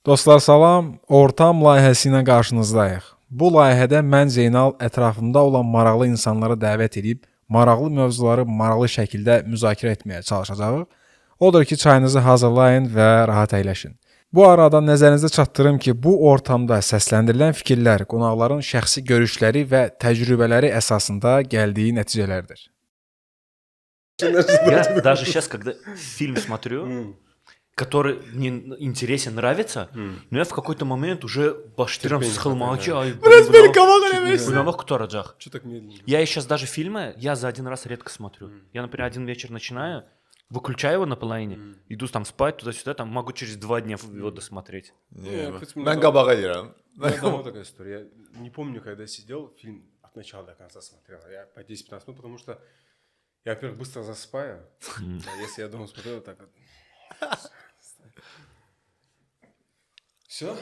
Dostlar salam, ortam layihəsi ilə qarşınızdayıq. Bu layihədə mən Zeynal ətrafımda olan maraqlı insanları dəvət edib, maraqlı mövzuları maraqlı şəkildə müzakirə etməyə çalışacağıq. Odur ki, çayınızı hazırlayın və rahat əyləşin. Bu arada nəzərinizə çatdırım ki, bu ortamda səsləndirilən fikirlər qonaqların şəxsi görüşləri və təcrübələri əsasında gəldiyi nəticələrdir. Я даже сейчас, когда фильм смотрю, который мне интересен, нравится, но я в какой-то момент уже башкирам схылмачы, бунамак кутарacak. Что так медленно? Я сейчас даже фильмы, я за один раз редко смотрю. Я, например, один вечер начинаю, выключаю его на половине, иду там спать туда-сюда, там могу через 2 дня его досмотреть. Mən qabağa deyirəm. У меня давно такая история. Я не помню, когда сидел, фильм от начала до конца смотрел. Я по 10-15 минут, потому что я, во-первых, быстро засыпаю. А если я дома смотрел, так вот... Все?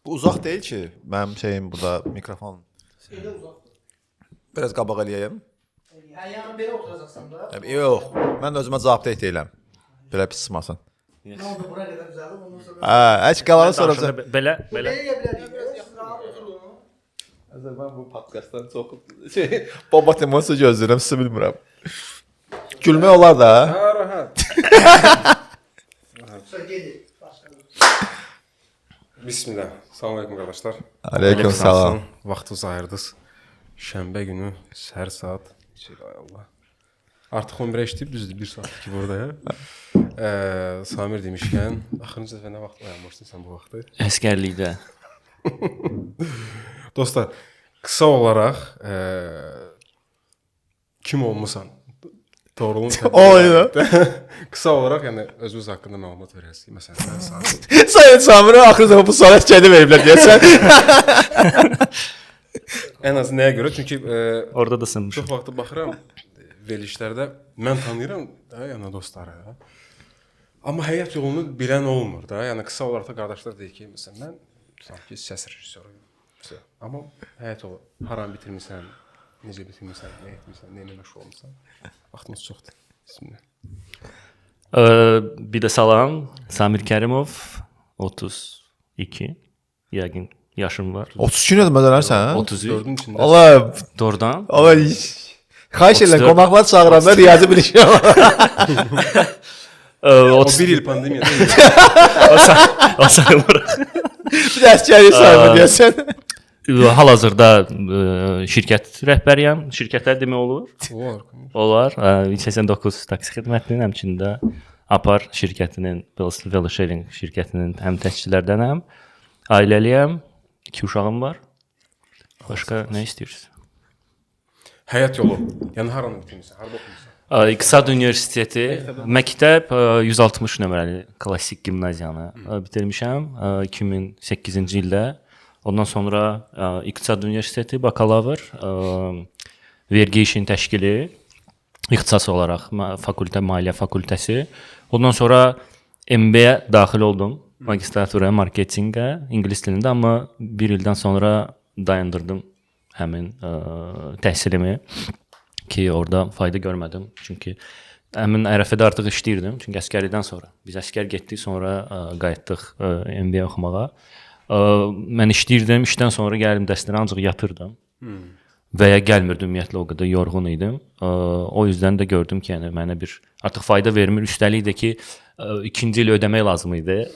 Bu uzaq deyil ki, mənim şeyim burada mikrofon. Elə uzaqdır. Biraz qabağa eləyəyim. Yəni belə oturacaqsan da. Yox, mən özümə cavab deyiləm. Belə pis çıxmasın. Nə oldu bura qədər düzəldi, ondan sonra. Heç qalanı soracağam. Belə. Eləyə bilərik. Biraz rahat oturun. Mən bu podkastdan çox baba teması gözləyirəm, sizi bilmirəm. Gülmək olar da. Ha, rahat. Sonra gedir. Bismillah. Salam aleyküm arkadaşlar. Aleyküm salam. Vaxtınızı ayırdınız. Şənbə günü səhər saat. Ay Allah. Artıq 11-ə işləyib düzdür 1 saat ki buradayam. Samir demişkən, axırıncı dəfə nə vaxt oyanmışdın sən bu vaxtı? Əskərlikdə. Dostlar, qısa olaraq kim olmusan? Doğruluğun Oydu. Qısa olaraq, yəni özünüz haqqında məlumat verəsiniz. Məsələn, mən Samir. Sayın Samir axırda bu sualı kəndi veriblər deyəsən. Ən az nəyə görə? Çünki Orada da sınmış. çox vaxt baxıram verilişlərdə mən tanıyıram da, yəni dostları da. Amma həyat yolunu bilən olmur da. Yəni qısa olaraq da qardaşlar deyir ki, məsələn mən sanki səs rejissoruyum. Amma həyat yolu haram bitirmisən, necə bitirmisən, nə etmisən, nə ilə məşğul olmusan. Vaxtımız çoxdur. Bismillah. Bir də salam. Samir Kərimov 32. Yəqin yaşım var. 32 nədir mədələrsən? 33. 4-ün içində. Allah, Doğrudan. Allah. Xahiş edirəm, 34. qonaqlar çağıranda riyazi bilişim. O 1 il pandemiyada. O sayılır. Bir də əskəri sayımı deyəsən. Hal-hazırda şirkət rəhbəriyəm. Şirkətlər demək olur. Olar. 89 taksi xidmətinin həmçində Apar şirkətinin, Velosharing şirkətinin həm təşkiçilərdənəm. Ailəliyəm. 2 uşağım var. Başqa nə istəyirsiniz? Həyat yolu. Yəni haranı bitirmisən? Harda oxumusan? İqtisad Universiteti, məktəb 160 nömrəli klassik gimnaziyanı bitirmişəm 2008-ci ildə. Ondan sonra İqtisad Universiteti bakalavr, vergi işin təşkili, ixtisas olaraq fakültə, maliyyə fakültəsi. Ondan sonra MBA-yə daxil oldum. Magistratura marketinqə, ingilis dilində, amma 1 ildən sonra dayandırdım həmin təhsilimi ki, orada fayda görmədim. Çünki həmin ərəfədə artıq işləyirdim. Çünki əskərlikdən sonra. Biz əskər getdik, sonra qayıtdıq MBA oxumağa. Mən işləyirdim, işdən sonra gəldim dərslərə ancaq yatırdım. Və ya gəlmirdim ümumiyyətlə, o qədər yorğun idim. O yüzdən də gördüm ki, yəni mənə bir artıq fayda vermir. Üstəlik də ki, 2-ci il ödəmək lazım idi.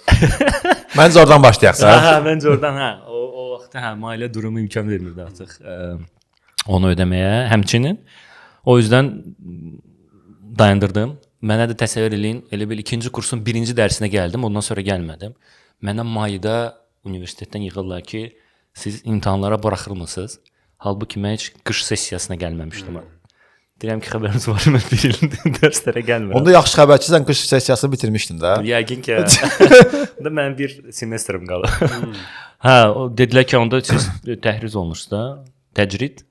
Məncə oradan başlayaq. Məncə oradan, o vaxtda maliyyə durumu imkan vermirdi artıq onu ödəməyə. Həmçinin o yüzdən dayandırdım. Mənə də təsəvvür eləyin, elə bil 2-ci kursun 1-ci dərsinə gəldim, ondan sonra gəlmədim. Mənə mayda universitetdən yığırlar ki, siz imtahanlara buraxılmısınız. Halbuki mən heç qış sessiyasına gəlməmişdim. Deyirəm ki, xəbəriniz var, mən 1 il dərslərə gəlmirəm. Onda yaxşı xəbər ki, sən qış sessiyasını bitirmişdin də. Yəqin ki. Onda mənim bir semestrim qalıb. O dedilər ki, onda siz təhriz olmusunuz da. Təcrid.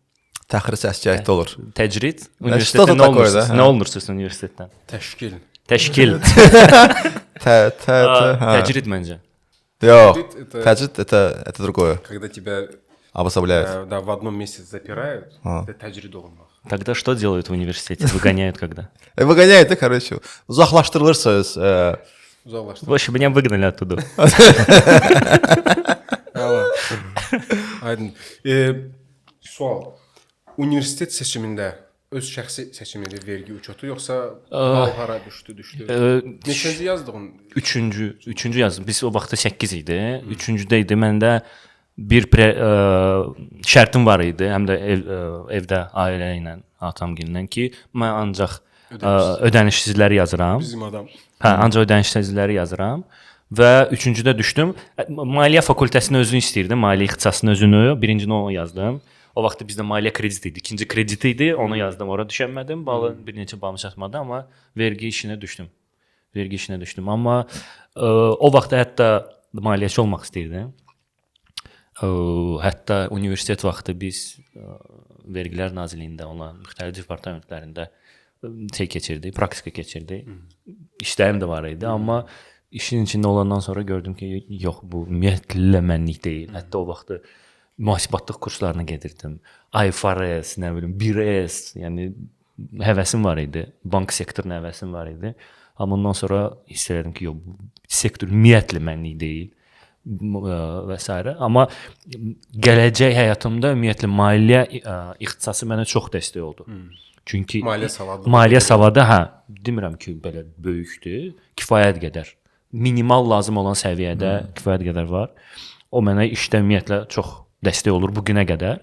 Təxris əskərlikdə olur. Təcrid. Universitetdən nə olursunuz? Nə olursunuz universitetdən? Təşkil. Təşkil. Təcrid məncə. Yox, təcrid это другое. Когда тебя Обособляют. да, в одном месте запирают, это тәжрид olunmaq. Тогда что делают в университете? Выгоняют когда? Выгоняют, да, короче. Uzaqlaşdırılırsınız. Uzaqlaşdıq. Больше меня выгнали оттуда. Əla. Aydın. Sual. Universitet seçimində öz şəxsi seçimində vergi uçotu yoxsa bal hara düşdü? Neçənci yazdığın? Üçüncü yazdım. Biz o vaxtda 8 idi. Üçüncüdə idi. Məndə bir şərtim var idi. Həm də evdə ailə ilə, atamgillə ki, mən ancaq ödənişsizləri yazıram. Bizim adam. Hə, ancaq ödənişsizləri yazıram. Və üçüncüdə düşdüm. Maliyyə fakültəsini özünü istəyirdim. Maliyyə ixtisasının özünü. Birinci onu yazdım. O vaxt bizdə maliyyə krediti idi. İkinci krediti idi. Onu yazdım. Ora düşənmədim. Balı bir neçə balım çatmadı, amma vergi işinə düşdüm. Amma o vaxt hətta maliyyəçi olmaq istəyirdim. Hətta universitet vaxtı biz Vergilər Nazirliyində olan müxtəlif departamentlərində keçirdik, praktika keçirdik. İşlərim də var idi, amma işin içində olandan sonra gördüm ki, yox, bu ümumiyyətlə mənlik deyil. Hətta o vaxtı mühasibatlıq kurslarına gedirdim. IFRS, nə bilim, 1S, yəni həvəsim var idi. Bank sektoruna həvəsim var idi. Amma ondan sonra hiss elədim ki, yox, bu sektor ümumiyyətlə mənlik deyil və s. Amma gələcək həyatımda ümumiyyətlə maliyyə ixtisası mənə çox dəstək oldu. Çünki maliyyə savadı, hə, demirəm ki, belə böyükdür, kifayət qədər. Minimal lazım olan səviyyədə kifayət qədər var. O mənə işdə ümumiyyətlə çox dəstək olur bu günə qədər.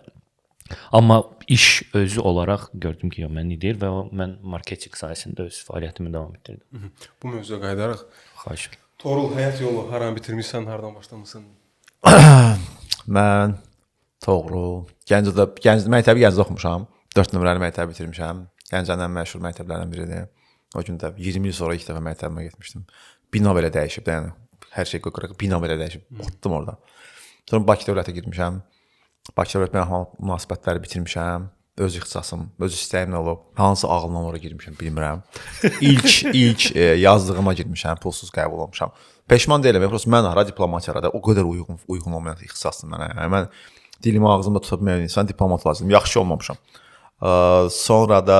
Amma iş özü olaraq gördüm ki, yox, mənlik deyil və mən marketinq sahəsində öz fəaliyyətimi davam etdirdim. Bu mövzuya qayıdaraq. Xahiş. Torul, həyat yolu haran bitirmisən, hardan başlamısan? Mən Toğrul, məktəbi Gəncədə oxumuşam. 4 nömrəli məktəbi bitirmişəm. Gəncənin ən məşhur məktəblərindən biridir. O gün də 20 il sonra ilk dəfə məktəbimə getmişdim. Bina belə dəyişib, yəni hər şey qoyaq, bina belə dəyişib. Otdum orada. Sonra Bakı dövlətə girmişəm. Bakı dövlət beynəlxalq münasibətləri bitirmişəm. Öz ixtisasım, öz istəyimlə olub. Hansı ağıldan ora girmişəm bilmirəm. İlk yazdığıma girmişəm, pulsuz qəbul olmuşam. Peşman deyiləm, prosta mən ara diplomatiyada o qədər uyğun olmayan ixtisasdır mənə. Yəni mən dilimi ağzımda tuta bilməyən insan diplomat lazımdır. Yaxşı olmamışam. Sonra da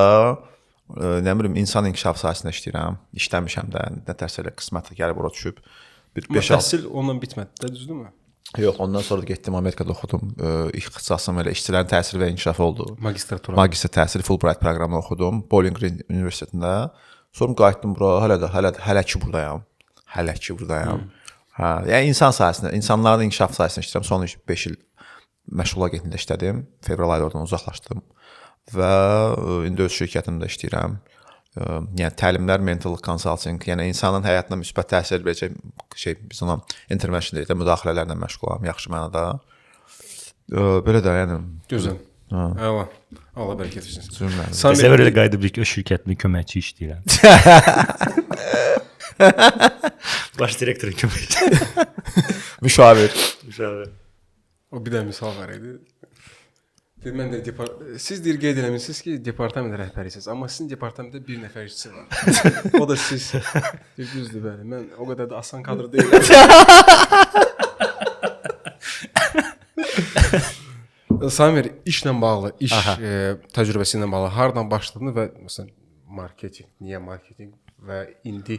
nə bilim insan inkişaf sahəsində işləyirəm. İşləmişəm də, nətərsə elə qismətlə gəlib ora düşüb. Təhsil onunla bitmədi də, düzdürmü? Yox, ondan sonra da getdim Amerikada oxudum. İxtisasım elə işçilərin təsiri və inkişafı oldu. Magistratura. Magistr təhsili Fulbright proqramını oxudum Bowling Green Universitetində. Sonra qayıtdım bura. Hələ ki buradayam. Hə, yəni insan sahəsində, insanların inkişaf sahəsində işləyirəm. Son 5 il məşğul agentlikdə işlədim. Fevral ayında oradan uzaqlaşdım və indi öz şirkətimdə işləyirəm. Yəni təlimlər, mental consulting, yəni insanın həyatına müsbət təsir verəcək biz ona intervention deyirik də, müdaxilələrlə məşğulam, yaxşı mənada. Belə də, yəni Gözəl. Əla. Allah bərəkət versin. Bizə belə qayıdıb o şirkətin köməkçi işləyirəm. Baş direktorun köməkçi. Müşavir. O bir də misal var idi. Mən də siz deyir qeyd eləmisiniz ki, departament rəhbərisiniz, amma sizin departamentdə bir nəfər işçi var. O da siz. Düzdür bəli. Mən o qədər də asan kadr deyiləm. Samir, işlə bağlı, iş təcrübəsi ilə bağlı hardan başladın və məsələn marketinq, niyə marketinq və indi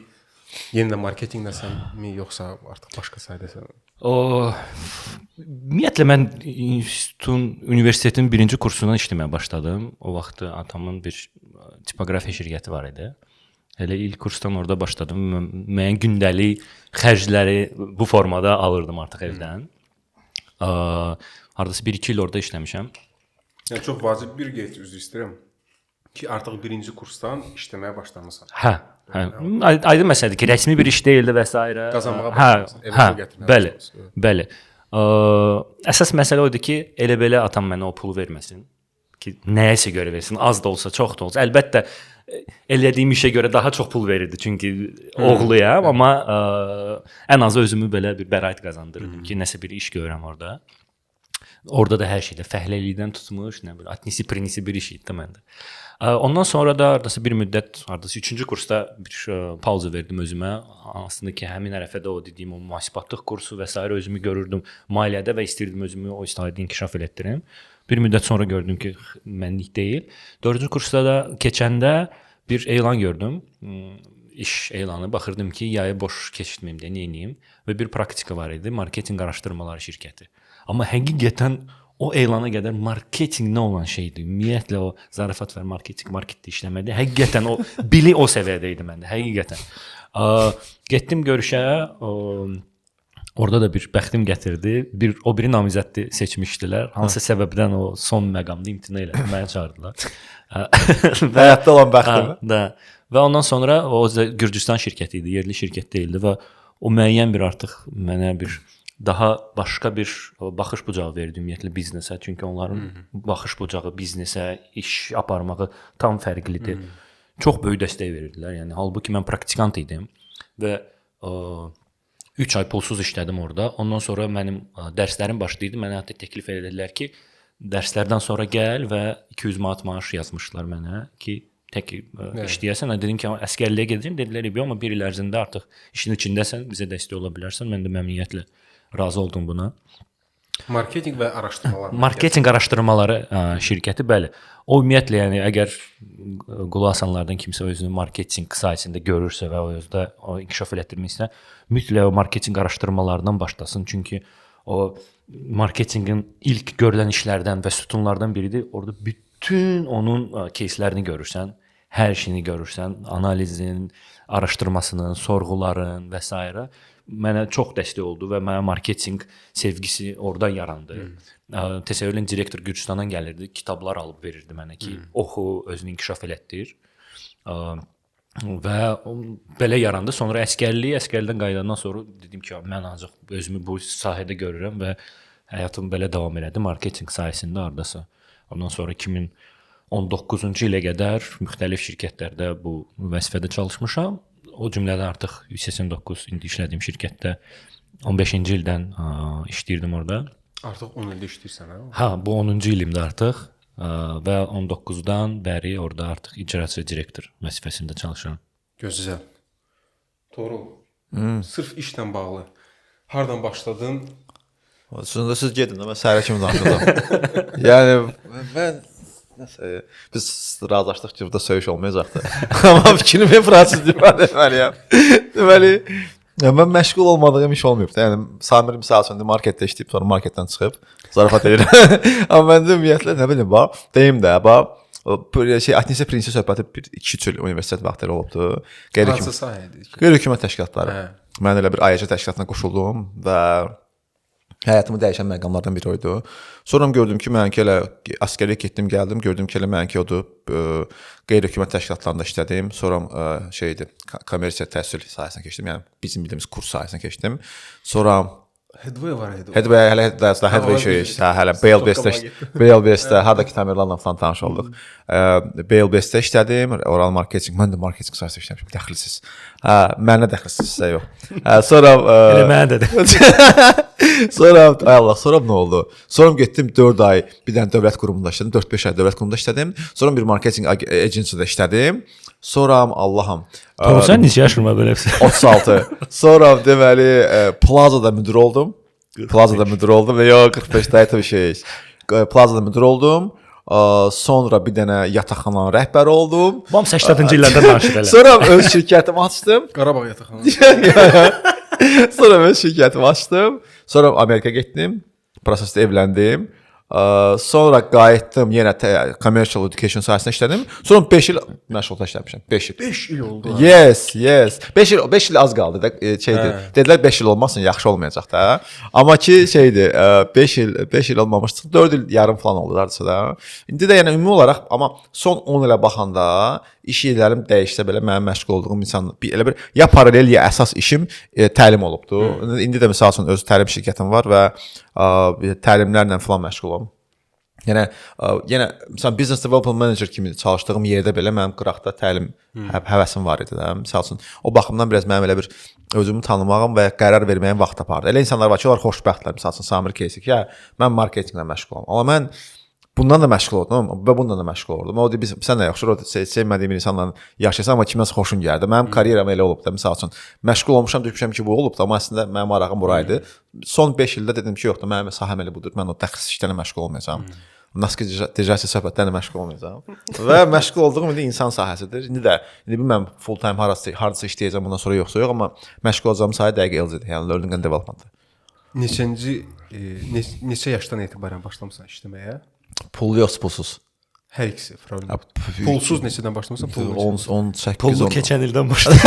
yenidən marketinqdəsənmi yoxsa artıq başqa sahədəsən? Ümumiyyətlə mən universitetin birinci kursundan işləməyə başladım. O vaxt atamın bir tipografiya şirkəti var idi. Elə ilk kursdan orada başladım. Müəyyən gündəlik xərcləri bu formada alırdım artıq evdən. Hardasa 1-2 il orada işləmişəm. Yəni çox vacib bir qeyd üzr istəyirəm ki, artıq birinci kursdan işləməyə başlamısan. Hə. Aydın məsələdir ki, rəsmi bir iş deyildi və s. Qazanmağa başlamısan. Bəli. Əsas məsələ o idi ki, elə belə atam mənə o pulu verməsin ki, nəyəsə görə versin, az da olsa, çox da olsa. Əlbəttə elədiyim işə görə daha çox pul verirdi, çünki oğluyam, amma ən azı özümü belə bir bəraət qazandırırdım ki, nəsə bir iş görürəm orada. Orada da hər şeydə fəhləlikdən tutmuş, nə bilim, atnisi prinisi bir iş idi məndə. Ondan sonra da hardasa bir müddət, hardasa 3-cü kursda bir pauza verdim özümə. Aslında ki, həmin ərəfədə o dediyim o mühasibatlıq kursu və s. özümü görürdüm maliyyədə və istirdim özümü o sahədə inkişaf elətdirim. Bir müddət sonra gördüm ki, mənlik deyil. 4-cü kursda da keçəndə bir elan gördüm. iş elanı baxırdım ki, yayı boş keçirtməyim deyə nə edeyim və bir praktika var idi, marketinq araşdırmaları şirkəti. Amma həqiqətən o elana qədər marketinqlə olan şeydir. Ümumiyyətlə o zarafat və marketdə işləmədi. Həqiqətən o bili o səviyyədə idi məndə, həqiqətən. Getdim görüşə, orada da bir bəxtim gətirdi. O biri namizədi seçmişdilər. Hansı səbəbdən o son məqamda imtina elədi, məni çağırdılar. Həyatda olan bəxtim. Və ondan sonra o Gürcüstan şirkəti idi, yerli şirkət deyildi və o müəyyən bir artıq mənə bir daha başqa bir baxış bucağı verdi ümumiyyətlə biznesə. Çünki onların baxış bucağı biznesə, iş aparmağı tam fərqlidir. Çox böyük dəstək verirdilər. Yəni halbuki mən praktikant idim və 3 ay pulsuz işlədim orada. Ondan sonra mənim dərslərim başlayırdı. Mənə hətta təklif edildilər ki, dərslərdən sonra gəl və 200 manat maaş yazmışdılar mənə ki, tək işləyəsən. Dedim ki, əsgərliyə gedəcəm. Dedilər, amma bir il ərzində artıq işin içindəsən, bizə dəstək ola bilərsən. Mən də məmnuniyyətlə razı oldum buna. Marketinq və araşdırmalar. Marketinq araşdırmaları şirkəti, bəli. O ümumiyyətlə, yəni əgər qulaq asanlardan kimsə özünü marketinq sahəsində görürsə və o özdə o inkişaf elətdirmək istəyirsə, mütləq o marketinq araşdırmalarından başlasın. Çünki o marketinqin ilk görülən işlərdən və sütunlardan biridir. Orada bütün onun кейslərini görürsən, hər şeyini görürsən, analizin, araşdırmasının, sorğuların və s. Mənə çox dəstək oldu və mənə marketinq sevgisi oradan yarandı. Təsəvvürləyin, direktor Gürcüstandan gəlirdi, kitablar alıb verirdi mənə ki, oxu, özünü inkişaf elətdir. Və belə yarandı. Sonra əsgərlikdən qayıdandan sonra dedim ki, mən ancaq özümü bu sahədə görürəm və həyatım belə davam elədi marketinq sahəsində hardasa. Ondan sonra 2019-cu ilə qədər müxtəlif şirkətlərdə bu vəzifədə çalışmışam. O cümlədən artıq 189 indi işlədiyim şirkətdə 15-ci ildən işləyirdim orada. Artıq 10 ildə işləyirsən, hə? Hə, bu 10-cu ilimdə artıq və 19-dan bəri orada artıq icraçı direktor vəzifəsində çalışıram. Gözəl. Toğrul. Sırf işlə bağlı. Hardan başladın? Sonunda siz gedin, mən səhərə kimi danışacağam. Yəni mən biz razılaşdıq ki, burada söyüş olmayacaqdı. Amma fikrimi fransız ifadə etməliyəm. Deməli, mən məşğul olmadığım iş olmayıb da. Yəni Samir misal üçün marketdə işləyib, sonra marketdən çıxıb zarafat edirəm. Amma məndə ümumiyyətlə nə bilim bax, deyim də, bax Atnisə Prinsi söhbəti 2-3 il universitet vaxtları olubdu. Hansı sahədir? Qeyri-hökumət təşkilatları. Mən elə bir AYC təşkilatına qoşuldum və həyatımı dəyişən məqamlardan biri oydu. Sonra gördüm ki, mənki elə əsgərliyə getdim, gəldim, gördüm ki, elə mənki odur. Qeyri-hökumət təşkilatlarında işlədim. Sonra kommersiya təhsil sahəsinə keçdim. Yəni bizim bildiyimiz kurs sahəsinə keçdim. Sonra Headway var idi. Headway hələ BLBS-də hardakı Tamerlanla falan tanış olduq. BLBS-də işlədim. Oral marketinq, mən də marketinq sahəsində işləmişəm. Dəxilsiz. Mənə dəxilsizsə yox. Sonra Elə mənə də. Sonra nə oldu? Sonra getdim 4 ay bir dənə dövlət qurumunda işlədim. 4-5 ay dövlət qurumunda işlədim. Sonra bir marketinq agencyada işlədim. Sonra Allahım. Sən neçə yaşın var belə? 36. Sonra deməli Plazada müdür oldum. Və yox 45-də bir şey. Plazada müdür oldum. Sonra bir dənə yataqxananın rəhbəri oldum. Bam 80-ci illərdən danışır elə. Sonra öz şirkətimi açdım. Qarabağ yataqxanası. Sonra öz şirkətimi açdım. Sonra Amerika getdim. Prosesdə evləndim. Sonra qayıtdım, yenə commercial education sahəsində işlədim. Sonra 5 il məşğulda işləmişəm. 5 il. 5 il oldu. Yes. 5 il az qaldı da şeydir. Dedilər 5 il olmasın, yaxşı olmayacaq da. Amma ki şeydir, 5 il olmamışdı. 4 il yarım falan oldu hardasa da. İndi də yəni ümumi olaraq amma son 10 ilə baxanda iş yerlərim dəyişsə belə mənim məşğul olduğum insan elə bir ya paralel ya əsas işim təlim olubdu. İndi də məsəl üçün öz təlim şirkətim var və təlimlərlə falan məşğulam. Yəni yenə məsələn business development manager kimi çalışdığım yerdə belə mənim qıraqda təlim həvəsim var idi də. Məsəl üçün o baxımdan biraz mənim elə bir özümü tanımağım və qərar verməyim vaxt apardı. Elə insanlar var ki, onlar xoşbəxtlər. Məsəl üçün Samir Кейsi ki, mən marketinqlə məşğulam. Amma mən bundan da məşğul oldum və bundan da məşğul oldum. O biz sən də yaxşı, o sevmədiyim insanla yaşasan, amma kiməsə xoşun gəldi. Mənim karyeram elə olub da, məsəl üçün məşğul olmuşam, düşmüşəm ki, bu olub da, amma əslində mənim marağım buraydı. Son 5 ildə dedim ki, yox da, mənim sahəm elə budur. Mən o təxsis işlərlə məşğul olmayacağam. nasqidəcə söhbətlərlə məşğul olmayacağam. Və məşğul olduğum indi insan sahəsidir. İndi bilmirəm full time harasa işləyəcəm bundan sonra yoxsa yox, amma məşğul olacağım sahə dəqiq LZ-dir. Yəni learning and development. Neçə yaşdan etibarən başlamısan işləməyə? Pullu yoxsa pulsuz? Hər ikisi problem. Pulsuz neçədən başlamısan? 18 Pullu keçən ildən başladı.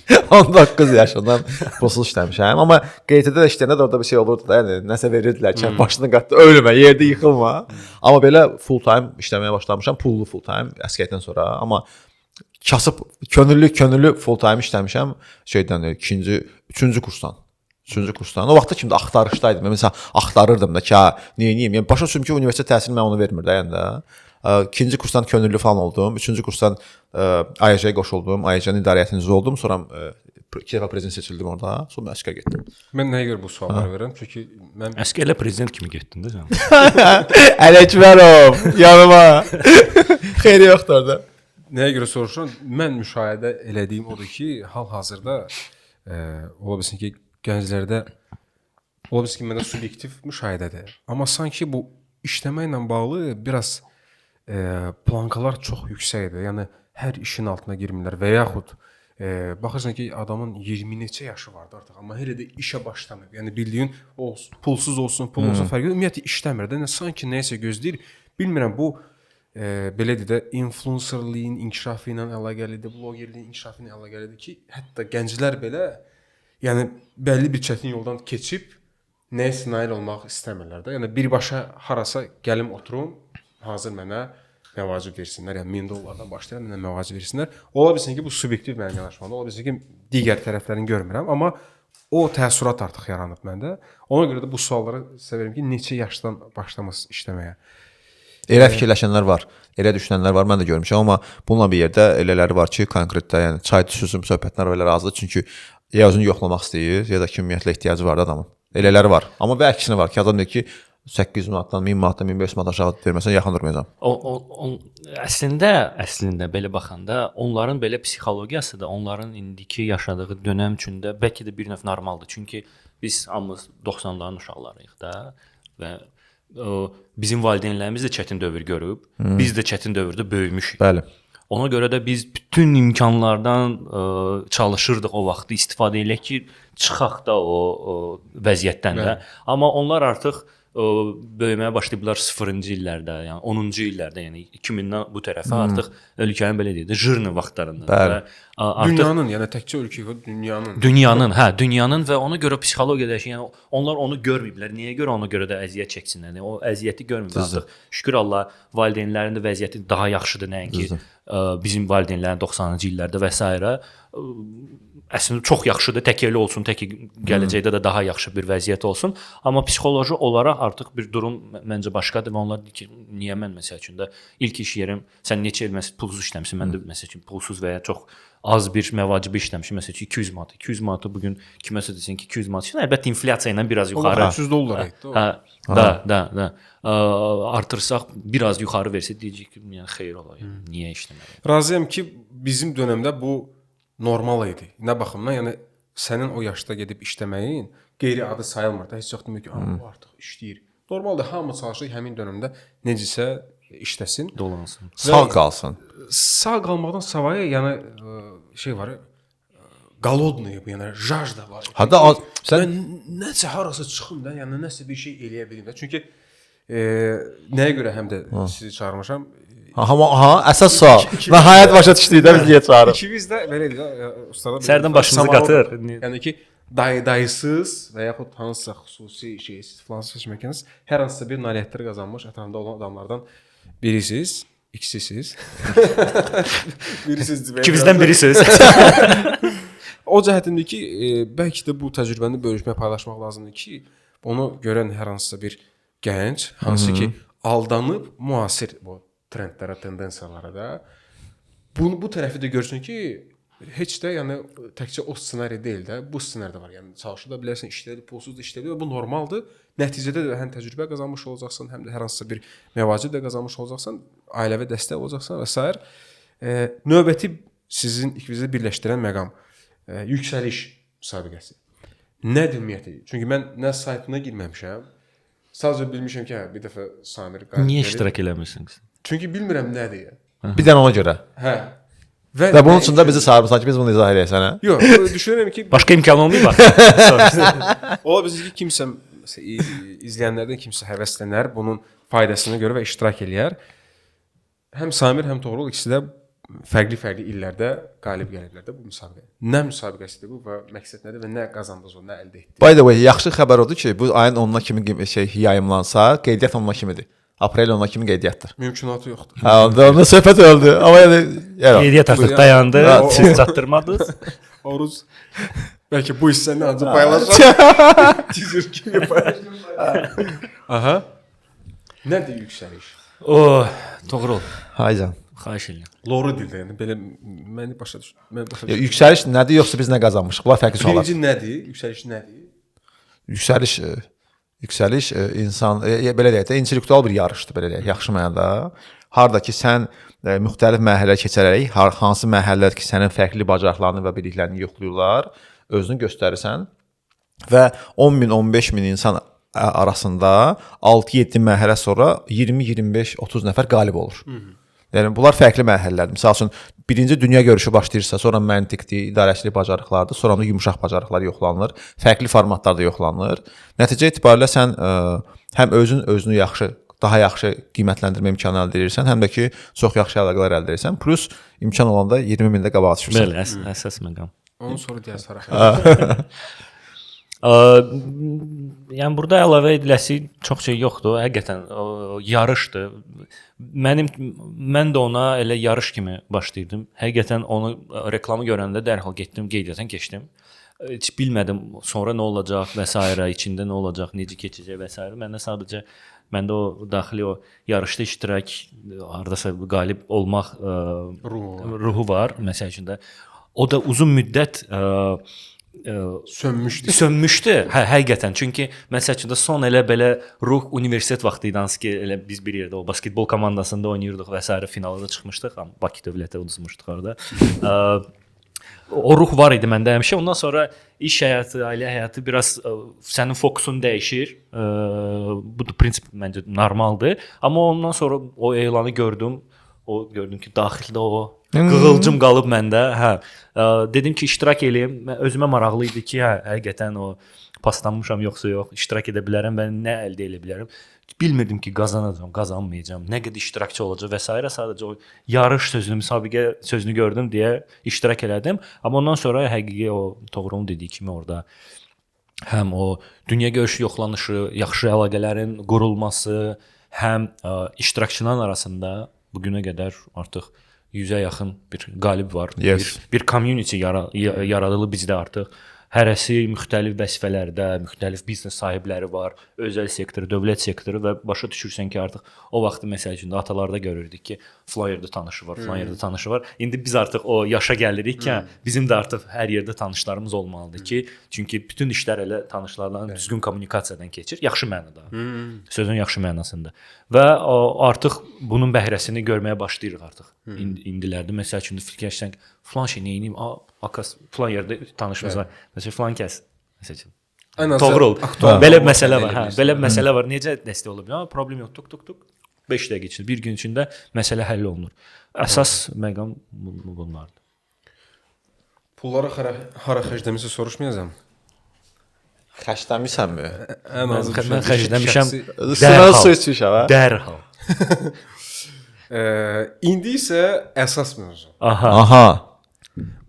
19 yaşından pulsuz işləmişəm. Amma QT-də də işləyəndə də orada bir şey olurdu da. Yəni nəsə verirdilər ki, başını qatdı, ölmə, yerdə yıxılma. Amma belə full time işləməyə başlamışam, pullu full time əsgərdən sonra. Amma kasıb könüllü full time işləmişəm şeydən 3-cü kursdan. 3-cü kursdan. O vaxtda kimdə axtarışdaydım. Mən məsələn axtarırdım da ki, niyə edeyim? Yəni başa düşdüm ki, universitet təhsili mənə onu vermir də yəni də. 2-ci kursdan könüllü falan oldum. 3-cü kursdan AYC-yə qoşuldum. AYC-nin idarəçinin üzvü oldum. Sonra 2 dəfə prezident seçildim orada. Sonra əsgər getdim. Mən nəyə görə bu sualları verirəm? Çünki mən Əsgərlə prezident kimi getdin də sən. Ələkbərov, yanıma. Xeyri yoxdur orada. nəyə görə soruşuram? Mən müşahidə elədiyim odur ki, hal-hazırda ola bilsin ki, gənclərdə ola bilsin ki, məndə subyektiv müşahidədir. Amma sanki bu işləməklə bağlı biraz plankalar çox yüksəkdir. Yəni hər işin altına girmirlər və yaxud baxırsan ki, adamın 20 neçə yaşı vardı artıq, amma hələ də işə başlamayıb. Yəni bildiyin pulsuz olsun, pul olsun fərqi yox. Ümumiyyətlə işləmir də. Yəni sanki nəyisə gözləyir. Bilmirəm bu belədir də influencerliyin inkişafı ilə əlaqəlidir, blogerliyin inkişafı ilə əlaqəlidir ki, hətta gənclər belə yəni bəlli bir çətin yoldan keçib nəyisə nail olmaq istəmirlər də. Yəni birbaşa harasa gəlim oturum, hazır mənə məvacib versinlər. Yəni $1000 başlayar mənə məvacib versinlər. Ola bilsin ki, bu subyektiv mənim yanaşmamdır. Ola bilsin ki, digər tərəflərini görmürəm, amma o təəssürat artıq yaranıb məndə. Ona görə də bu sualları sevirəm ki, neçə yaşdan başlamasın işləməyə. Elə fikirləşənlər var, elə düşünənlər var, mən də görmüşəm, amma bununla bir yerdə elələri var ki, konkretdə yəni çay düşürsün söhbətlər elə razıdır, çünki ya özünü yoxlamaq istəyir, ya da ki, ümumiyyətlə ehtiyacı var da adamın. Elələri var. Amma və əksinə var ki, adam deyir ki, 800 manatdan 1000 manatdan 1500 manat aşağı verməsən yaxın durmayacağam. Əslində belə baxanda onların belə psixologiyası da onların indiki yaşadığı dönəm üçündə bəlkə də bir növ normaldır. Çünki biz hamımız 90-ların uşaqlarıyıq da və bizim valideynlərimiz də çətin dövr görüb, biz də çətin dövrdə böyümüşük. Bəli. Ona görə də biz bütün imkanlardan çalışırdıq o vaxtı istifadə eləyək ki, çıxaq da o vəziyyətdən də. Amma onlar artıq böyüməyə başlayıblar 0-cı illərdə, yəni 10-cu illərdə, yəni 2000-dən bu tərəfə artıq ölkənin belə deyək də jırni vaxtlarında. Bəli. Dünyanın, yəni təkcə ölkə yox, dünyanın. Dünyanın və ona görə psixologiyada yəni onlar onu görməyiblər. Niyə görə ona görə də əziyyət çəksinlər? Yəni, o əziyyəti görməyiblər artıq. Şükür Allah, valideynlərin də vəziyyəti daha yaxşıdır nəinki bizim valideynlərin 90-cı illərdə və s. Əslində çox yaxşıdır, tək elə olsun, tək gələcəkdə də daha yaxşı bir vəziyyət olsun. Amma psixoloji olaraq artıq bir durum məncə başqadır və onlar deyir ki, niyə mən məsəl üçün də ilk iş yerim, sən neçə il pulsuz işləmisən, mən də məsəl üçün pulsuz və ya çox az bir məvacibi işləmişəm, məsəl üçün 200 manat. 200 manatı bu gün kiməsə desən ki, 200 manat. Əlbəttə inflyasiya ilə biraz yuxarı. $300 idi. Da. Artırsaq biraz yuxarı versə deyəcək ki, yəni xeyir olar. Niyə işləməliyəm? Razıyam ki, bizim dövrdə bu normal idi. Nə baxımdan? Yəni sənin o yaşda gedib işləməyin qeyri-adi sayılmır da. Heç vaxt demir ki, o artıq işləyir. Normaldır, hamı çalışır həmin dövrdə necəsə işləsin, Dolansın. Sağ qalsın. Sağ qalmaqdan savayı, yəni şey var, qalodnaya, yəni jajda var. Hətta sən nəsə harasa çıxım da, yəni nəsə bir şey eləyə bilim də. Çünki nəyə görə həm də sizi çağırmışam? Əsas sual. Nəhayət başa düşdük də biz niyə çağırıb. İkimiz də belə idi, ustada. Sərdən başımızı qatır. Yəni ki, dayısız və yaxud hansısa xüsusi şeysiz filan seçməkiniz hər hansısa bir nailiyyətlər qazanmış ətrafında olan adamlardan birisiz, ikisisiz. Birisiz. İkimizdən birisiz. O cəhətində ki, bəlkə də bu təcrübəni bölüşmək, paylaşmaq lazımdır ki, onu görən hər hansısa bir gənc, hansı ki, aldanıb müasir bu trendlərə, tendensiyalara da bu tərəfi də görsün ki, heç də yəni təkcə o ssenari deyil də, bu ssenari də var. Yəni çalışa da bilərsən, işləyə, pulsuz da işləyə və bu normaldır. Nəticədə də həm təcrübə qazanmış olacaqsan, həm də hər hansısa bir məvacib də qazanmış olacaqsan, ailəvi dəstək olacaqsan və s. Növbəti sizin ikinizi birləşdirən məqam yüksəliş müsabiqəsi. Nədir ümumiyyətlə? Çünki mən nə saytına girməmişəm, Sadəcə bilmişəm ki, hə, bir dəfə Samir Niyə iştirak eləmirsiniz? Çünki bilmirəm nədir. Bir dənə ona görə. Hə. Və bunun üçün də bizi çağırırsan ki, biz bunu izah eləyək sənə. Yox, düşünürəm ki, Başqa imkan olmayıb bax. ola bilsin ki, kimsə izləyənlərdən kimsə həvəslənər, bunun faydasını görür və iştirak eləyər. Həm Samir, həm Toğrul ikisi də fərqli-fərqli illərdə qalib gəliblər də bu müsabiqəyə. Nə müsabiqəsidir bu və məqsəd nədir və nə qazandınız o, nə əldə etdiniz? By the way, yaxşı xəbər odur ki, bu ayın 10-na kimi yayımlansa, qeydiyyat 10-na kimidir. Aprel 10-na kimi qeydiyyatdır. Mümkünatı yoxdur. Hə, onda söhbət öldü. Amma yəni, Qeydiyyat artıq dayandı, siz çatdırmadınız. Oruz bəlkə bu hissəni ancaq paylaşar. Teaser kimi paylaşar. Aha. Nədir yüksəliş? O, Toğrul, haycan. xahiş edirəm. Loru dildə, yəni belə məni başa düş. Mən başa düşürəm. Yüksəliş nədir yoxsa biz nə qazanmışıq? Bunlar fərqli suallar. Birinci nədir? Yüksəliş nədir? Yüksəliş insan belə deyək də intellektual bir yarışdır belə deyək, yaxşı mənada. Harda ki sən müxtəlif mərhələlər keçərək hansı mərhələlər ki sənin fərqli bacarıqlarını və biliklərini yoxlayırlar, özünü göstərirsən və 10 min, 15 min insan arasında 6-7 mərhələ sonra 20, 25, 30 nəfər qalib olur. Yəni bunlar fərqli mərhələlərdir. Məsəl üçün birinci dünya görüşü başlayırsa, sonra məntiqdir, idarəçilik bacarıqlardır, sonra da yumşaq bacarıqlar yoxlanılır, fərqli formatlarda yoxlanılır. Nəticə etibarilə sən həm özünü daha yaxşı qiymətləndirmə imkanı əldə edirsən, həm də ki çox yaxşı əlaqələr əldə edirsən. Plus imkan olanda 20 mində qabağa düşürsən. Bəli, əsas məqam. Onu sonra deyər Sarax. Yəni burada əlavə ediləsi çox şey yoxdur. Həqiqətən yarışdır. Mən də ona elə yarış kimi başlayırdım. Həqiqətən onu reklamı görəndə dərhal getdim, qeydiyyatdan keçdim. Heç bilmədim sonra nə olacaq və s. içində nə olacaq, necə keçəcək və s. Məndə o daxili o yarışda iştirak, hardasa qalib olmaq ruhu var məsəl üçün də. O da uzun müddət sönmüşdü. Hə, həqiqətən. Çünki məsəl üçün də son elə belə ruh universitet vaxtı idi ki, elə biz bir yerdə o basketbol komandasında oynayırdıq və s. finala da çıxmışdıq. Bakı dövlətə uduzmuşduq orada. O ruh var idi məndə həmişə. Ondan sonra iş həyatı, ailə həyatı biraz sənin fokusun dəyişir. Bu da prinsip məncə normaldır. Amma ondan sonra o elanı gördüm. Gördüm ki, daxildə o qığılcım qalıb məndə. Hə. Dedim ki, iştirak eləyim. Özümə maraqlı idi ki, hə, həqiqətən o paslanmışam yoxsa yox, iştirak edə bilərəm və nə əldə edə bilərəm. Bilmirdim ki, qazanacağam, qazanmayacağam, nə qədər iştirakçı olacaq və s. Sadəcə o yarış sözünü, müsabiqə sözünü gördüm deyə iştirak elədim. Amma ondan sonra həqiqi o Toğrulun dediyi kimi orada həm o dünya görüşü yoxlanışı, yaxşı əlaqələrin qurulması, həm iştirakçıların arasında bu günə qədər artıq 100-ə yaxın bir qalib var. Yes. Bir community yaradılıb bizdə artıq. Hərəsi müxtəlif vəzifələrdə, müxtəlif biznes sahibləri var, özəl sektor, dövlət sektoru və başa düşürsən ki, artıq o vaxt məsəl üçün də atalarda görürdük ki, filan yerdə tanışı var, filan yerdə tanışı var. İndi biz artıq o yaşa gəlirik ki, bizim də artıq hər yerdə tanışlarımız olmalıdır ki, çünki bütün işlər elə tanışlarla düzgün kommunikasiyadan keçir, yaxşı mənada. Sözün yaxşı mənasında. Və artıq bunun bəhrəsini görməyə başlayırıq artıq. İndilərdə məsəl üçün fikirləşsən, filan şey nə edeyim? Akas filan yerdə tanışımız var. Məsələn filan kəs. Məsələn. Toğrul. Belə bir məsələ var. Hə, belə bir məsələ var. Necə dəstək ola bilər? Problem yox. Tuk. 5 dəqiqə keçir. Bir gün içində məsələ həll olunur. Əsas məqam bunlardır. Pulları hara xərcləmisə soruşmayacağam. Xərcləmisənmi? Ən azı Mən xərcləmişəm. Sınav su içmişəm, hə? Dərhal. İndi isə əsas mövzu. Aha.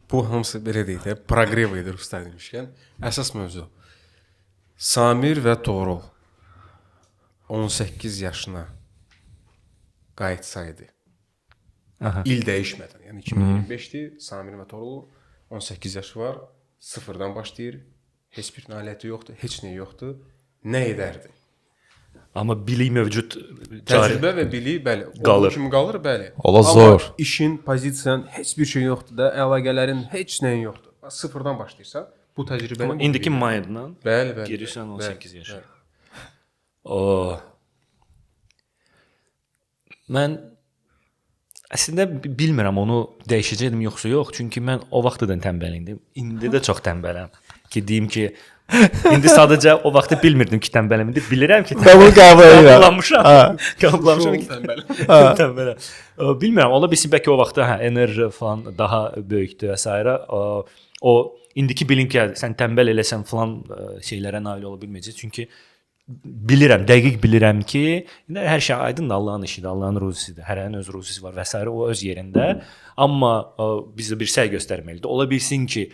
Bu hamısı belə deyək də, proqrev edir usta demişkən. Əsas mövzu. Samir və Toğrul 18 yaşına qayıtsaydı. İl dəyişmədən, yəni 2025-dir. Samir və Toğrul 18 yaşı var, sıfırdan başlayır. Heç bir nailiyyəti yoxdur, heç nə yoxdur. Nə edərdi? Amma bilik mövcud Təcrübə və bilik bəli, qalır. Kimi qalır, bəli. Ola zor. Amma işin, pozisiyan, heç bir şey yoxdur da, əlaqələrin heç nəyin yoxdur. Sıfırdan başlayırsan, bu təcrübəni indiki mindla bəli. Girirsən 18 yaşa. Mən əslində bilmirəm onu dəyişəcəkdim yoxsa yox, çünki mən o vaxtdan tənbəl idim. İndi də çox tənbələm. Ki deyim ki, İndi sadəcə o vaxtı bilmirdim ki, tənbəlimdir. Bilirəm ki, Qəbul edirəm. qabulamışam. Qabulamışam ki, Tənbəl. tənbələm. Bilmirəm, ola bilsin bəlkə o vaxtda enerji falan daha böyükdür və s. O indiki bilim ki, sən tənbəl eləsən falan şeylərə nail ola bilməyəcək. Çünki bilirəm, dəqiq bilirəm ki, indi hər şey aydındır, Allahın işidir, Allahın ruzisidir. Hərənin öz ruzisi var və s. o öz yerində. Amma biz də bir səy göstərməlidir. Ola bilsin ki,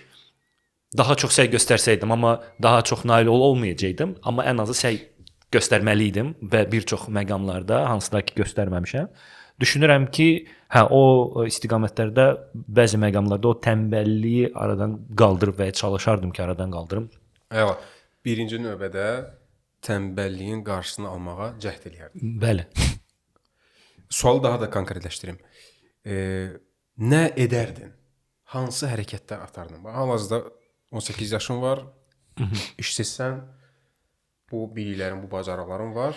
daha çox səy göstərsəydim, amma daha çox nail olmayacaqdım, amma ən azı səy göstərməli idim və bir çox məqamlarda, hansıda ki göstərməmişəm. Düşünürəm ki, o istiqamətlərdə bəzi məqamlarda o tənbəlliyi aradan qaldırıb və çalışardım ki, aradan qaldırım. Əla. Birinci növbədə tənbəlliyin qarşısını almağa cəhd eləyərdim. Bəli. Sualı daha da konkretləşdirim. Nə edərdin? Hansı hərəkətlər atardın? Hal-hazırda 18 yaşın var, işsizsən, bu biliklərin, bu bacarıqların var,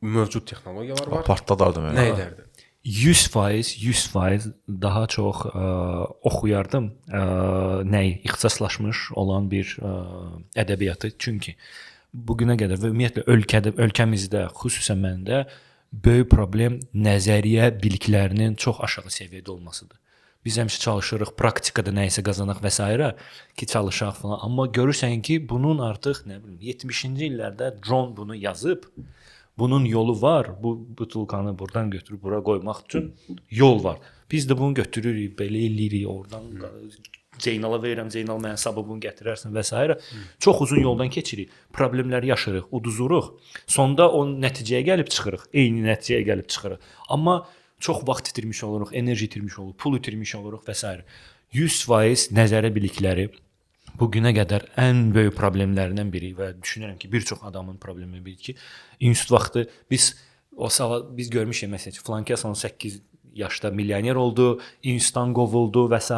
mövcud texnologiyalar var. Partladardım Nə yəni. edərdin? 100% daha çox oxuyardım nəyi ixtisaslaşmış olan bir ədəbiyyatı. Çünki bu günə qədər və ümumiyyətlə ölkəmizdə, xüsusən məndə böyük problem nəzəriyyə biliklərinin çox aşağı səviyyədə olmasıdır. Biz həmişə çalışırıq, praktikada nə isə qazanaq və s. ki, çalışaq falan. Amma görürsən ki, bunun artıq nə bilim 70-ci illərdə John bunu yazıb, bunun yolu var. Bu butulkanı buradan götürüb bura qoymaq üçün yol var. Biz də bunu götürürük, belə eləyirik, oradan Zeynala verirəm, Zeynal mənə sabah bunu gətirərsən və s. Çox uzun yoldan keçirik, problemləri yaşırıq, uduzuruq. Sonda o nəticəyə gəlib çıxırıq, eyni nəticəyə gəlib çıxırıq. Amma çox vaxt itirmiş oluruq, enerji itirmiş oluruq, pul itirmiş oluruq və s. 100% nəzəriyyə bilikləri bu günə qədər ən böyük problemlərindən biri və düşünürəm ki, bir çox adamın problemi biri ki, institut vaxtı biz görmüşük məsələn ki, filankəs 18 yaşda milyoner oldu, institutdan qovuldu və s.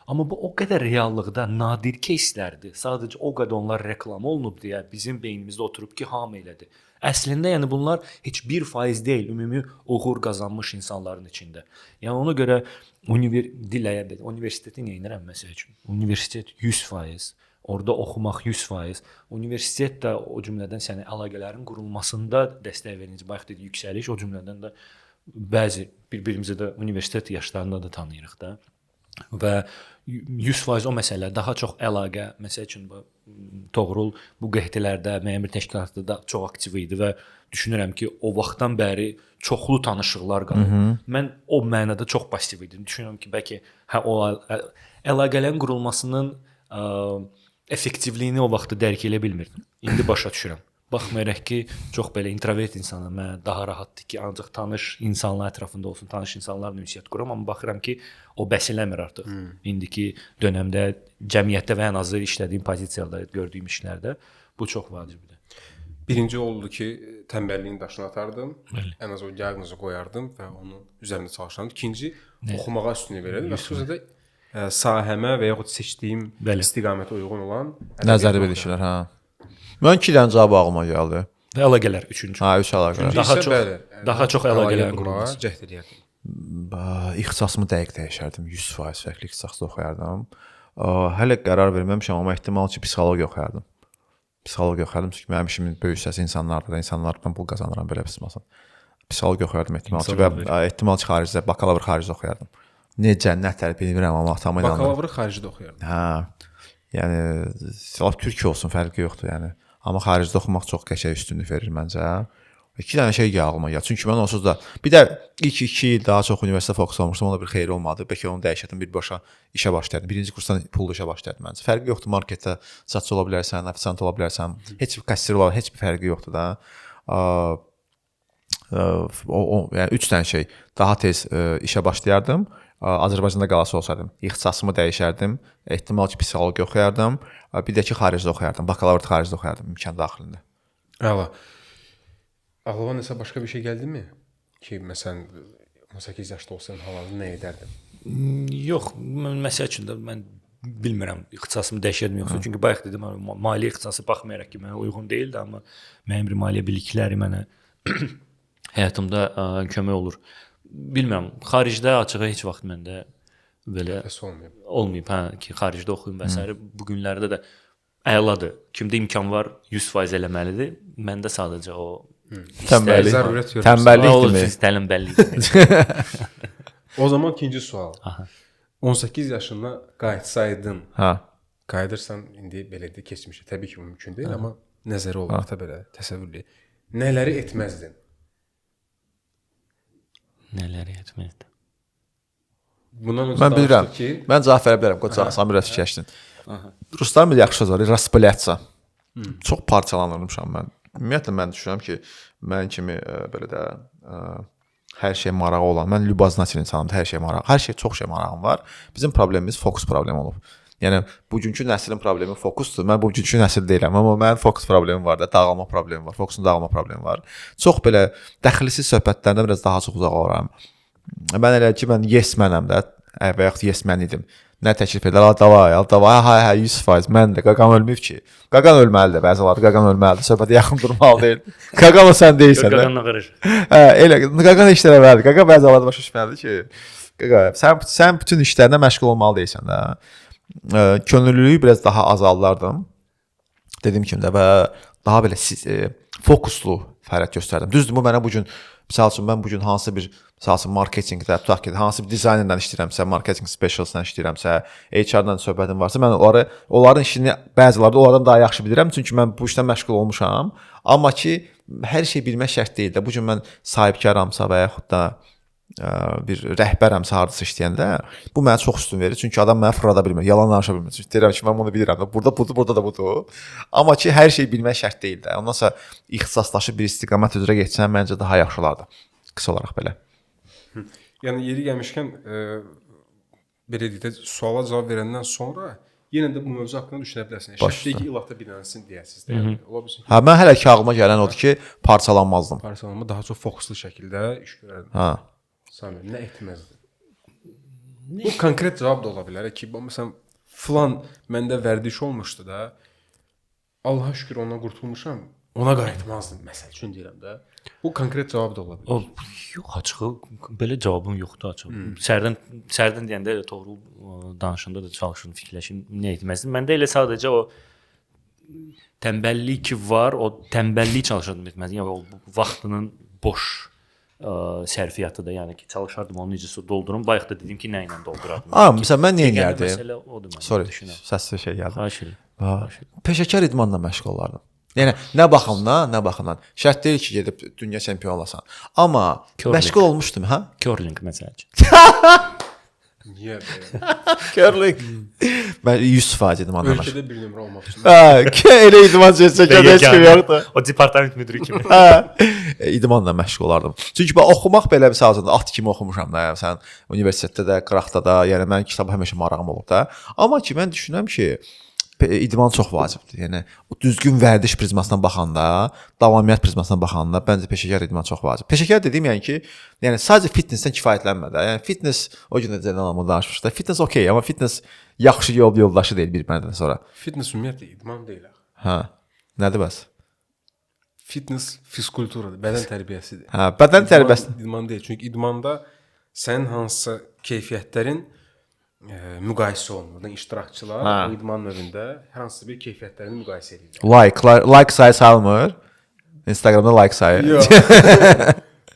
Amma bu o qədər reallıqda nadir кейslərdir. Sadəcə o qədər onlar reklam olunub deyə bizim beynimizdə oturub ki, hamı elədi. Əslində yəni bunlar heç 1% deyil, ümumi uğur qazanmış insanların içində. Yəni ona görə universiteti nə edirəm məsəl üçün? Universitet 100%, orada oxumaq 100%, universitet də o cümlədən sənə əlaqələrin qurulmasında dəstək verici, bayaq dedi yüksəliş, o cümlədən də bəzi bir-birimizi də universitet yaşlarında da tanıyırıq da. Və 100% o məsələ daha çox əlaqə, məsəl üçün Toğrul bu qəhtilərdə, müəyyən bir təşkilatda da çox aktiv idi və düşünürəm ki, o vaxtdan bəri çoxlu tanışıqlar qalıb. Mən o mənada çox pasiv idim. Düşünürəm ki, bəlkə o əlaqələrin qurulmasının effektivliyini o vaxtda dərk edə bilmirdim. İndi başa düşürəm. Baxmayaraq ki, çox belə introvert insanam, mənə daha rahatdır ki, ancaq tanış insanlar ətrafında olsun, tanış insanlarla ünsiyyət quram, amma baxıram ki, o bəs eləmir artıq. İndiki dönəmdə cəmiyyətdə və ən azı işlədiyim pozisiyada, gördüyüm işlərdə bu çox vacibdir. Birinci oldu ki, tənbəlliyin daşını atardım. Bəli. Ən az o diaqnozu qoyardım və onun üzərində çalışardım. İkinci, oxumağa üstünlük verirdim. Və xüsusən də sahəmə və yaxud seçdiyim istiqamətə uyğun olan Nəzəri biliklər, hə. Mən 2 dənə cavab ağlıma gəldi. Və əlaqələr üçüncü. Hə, 3 əlaqələr. Daha çox əlaqələrin qurulması. Cəhd eləyərdim. İxtisasımı dəqiq dəyişərdim. 100% fərqli ixtisasda oxuyardım. Hələ qərar verməmişəm, amma ehtimal ki, psixologiya oxuyardım. Psixologiya oxuyardım çünki mənim işimin böyük hissəsi insanlardan pul qazanıram belə bilməsən. Psixologiya oxuyardım ehtimal ki və ehtimal ki xaricdə bakalavr xaricdə oxuyardım. Necə nətər bilmirəm amma atama inanıram. Bakalavrı xaricdə oxuyardım. Hə. Yəni Türkiyə olsun fərqi yoxdur yəni. Amma xaricdə oxumaq çox qəşəng üstünlük verir məncə. 2 dənə şey ağlıma gəldi. Çünki mən onsuz da bir də ilk 2 il daha çox universitetə fokus olmuşdum. Onda bir xeyir olmadı. Bəlkə onu dəyişərdim, birbaşa işə başlardım. Birinci kursdan pullu işə başlardım məncə. Fərqi yoxdur marketdə satçı ola bilərsən, ofisiant ola bilərsən. Heç bir kassir ola, heç bir fərqi yoxdur da. Yəni 3 dənə şey. Daha tez işə başlayardım. Azərbaycanda qalası olsaydım, ixtisasımı dəyişərdim. Ehtimal ki, psixologiya oxuyardım. Bir də ki, xaricdə oxuyardım. Bakalavr xaricdə oxuyardım imkan daxilində. Əla. Ağlıma nəsə başqa bir şey gəldimi? Ki, məsələn, 18 yaşda olsam hal-hazırda nə edərdim? Yox, məsəl üçün də mən bilmirəm ixtisasımı dəyişərdim yoxsa. Çünki bayaq dedim, maliyyə ixtisası baxmayaraq ki, mənə uyğun deyildi, amma mənim bir maliyyə bilikləri mənə həyatımda kömək olur. Bilmirəm, xaricdə açığı heç vaxt məndə belə Bəs olmayıb. olmayıb, hə, ki, xaricdə oxuyum və s. Bu günlərdə də əladır. Kimdə imkan var 100% eləməlidir. Məndə sadəcə o Tənbəllik. Zərurət görürsən. Tənbəllikdirmi? Tənbəllik. O zaman ikinci sual. Aha. 18 yaşına qayıtsaydın, Hə. qayıdırsan indi belə də keçmişə. Təbii ki, bu mümkün deyil, amma nəzəri olaraq da belə təsəvvürlü. Nələri etməzdin? Nələr etməzdim. Bundan öncə Mən bilirəm. danışdıq ki, Mən cavab verə bilərəm. Qoca Samir biraz fikirləşdin. Rusların bir yaxşı sözü var, raspolyatsa. Çox parçalanırmışam mən. Ümumiyyətlə mən düşünürəm ki, mən kimi belə də hər şey marağı olan, mən lübaznaçil insanım, hər şey maraq. Hər şey çox şey marağım var. Bizim problemimiz fokus problemi olub. Yəni bugünkü nəslin problemi fokusdur. Mən bugünkü nəsil deyiləm, amma mənim fokus problemim var da, dağılma problemi var, fokusun dağılma problemi var. Çox belə dəxilsiz söhbətlərdən biraz daha çox uzaq oluram. Mən elə ki, mən yes mənəm də, və yaxud yes mən idim. Nə təklif edər? Davay, 100%. Mən də Qaqan ölməyib ki. Qaqan ölməlidir, bəziləri Qaqan ölməlidir. Söhbətə yaxın durmalı deyil. Qaqan o sən deyilsən də. Qaqan ağırır. Hə, elə Qaqan işlərə verdi. Qaqan bəziləri başa düşməlidir ki, Qaqan sən bütün işlərlə məşğul olmalı deyilsən də. Könüllülüyü biraz daha azaldardım. Dediyim kimi də və daha belə fokuslu fəaliyyət göstərdim. Düzdür, bu mənə bu gün misal üçün mən bu gün hansı bir misal üçün marketinqdə, tutaq ki, hansı bir dizaynerlə işləyirəmsə, marketinq specialistlə işləyirəmsə, HR-la söhbətim varsa, mən onların işini bəzilərdə onlardan daha yaxşı bilirəm, çünki mən bu işlə məşğul olmuşam. Amma ki, hər şey bilmək şərt deyil də. Bu gün mən sahibkaramsa və yaxud da bir rəhbərəmsə hardasa işləyəndə, bu mənə çox üstün verir. Çünki adam mənə fırlada bilmir, yalan danışa bilmir. Çünki deyirəm ki, mən bunu bilirəm də, burada budur, burada da budur. Amma ki, hər şey bilmək şərt deyil də. Ondan sonra ixtisaslaşıb bir istiqamət üzrə getsən, məncə daha yaxşı olardı. Qısa olaraq belə. yəni yeri gəlmişkən belə deyək də suala cavab verəndən sonra yenə də bu mövzu haqqında düşünə bilərsən. Şərt ki, ilahda binansin deyəsiniz də. Yəni, ola bilsin ki, Hə, mən hələ ki ağlıma gələn odur ki, parçalanmazdım. parçalanma daha çox fokuslu şəkildə iş görərdim. Hə. Samir, nə etməzdin? Bu konkret cavab da ola bilər ki, məsələn, filan məndə vərdiş olmuşdu da, Allaha şükür ondan qurtulmuşam, ona qayıtmazdım, məsəl üçün deyirəm də. Bu konkret cavab da ola bilər. O yox, açığı belə cavabım yoxdur açığı. Sərdən deyəndə elə Toğrul danışanda da çalışırdım, fikirləşim, nə etməzdim. Məndə elə sadəcə o tənbəllik ki var, o tənbəllik çalışırdım etməzdim. Yəni o vaxtının boş sərfiyyatı da, yəni ki, çalışardım onu necəsə doldurum. Bayaq da dedim ki, nə ilə doldurardım. Məsələn, mən nə edərdim? Məsələ odur mənim. Sorry, düşünürəm. səsli şey gəldi. Xahiş edirəm. Peşəkar idmanla məşğul olardım. Yəni nə baxımdan? Şərt deyil ki, gedib dünya çempionu olasan. Amma məşğul olmuşdum, hə? Curling məsəl üçün. Niyə belə? Curling. Mən 100% idmanla məşğul. Ölkədə bir nömrə olmaq üçün. Hə, elə idman çəkəndə heç kim yoxdur. O departament müdiri kimi. İdmanla məşğul olardım. Çünki bax oxumaq belə məsəl üçün at kimi oxumuşam da, yəni sən universitetdə də, qıraqda da, yəni mən kitaba həmişə marağım olub da. Amma ki mən düşünürəm ki, idman çox vacibdir. Yəni o düzgün vərdiş prizmasından baxanda, davamiyyət prizmasından baxanda məncə peşəkar idman çox vacib. Peşəkar dediyim yəni ki, yəni sadəcə fitnessdən kifayətlənmə də. Yəni fitness o gün də Cəlal danışmışdı. Fitness okey, amma fitness yaxşı yoldaşı deyil bir məndən sonra. Fitness ümumiyyətlə idman deyil. Hə. Nədir bəs? Fitness fizkulturadır, bədən tərbiyəsidir. Hə, bədən tərbiyəsi. İdman deyil. Çünki idmanda sənin hansısa keyfiyyətlərin müqayisə olunur. İştirakçılar bu idman növündə hər hansı bir keyfiyyətlərini müqayisə edirlər. Like sayı salmır. Instagramda like sayı. Yox.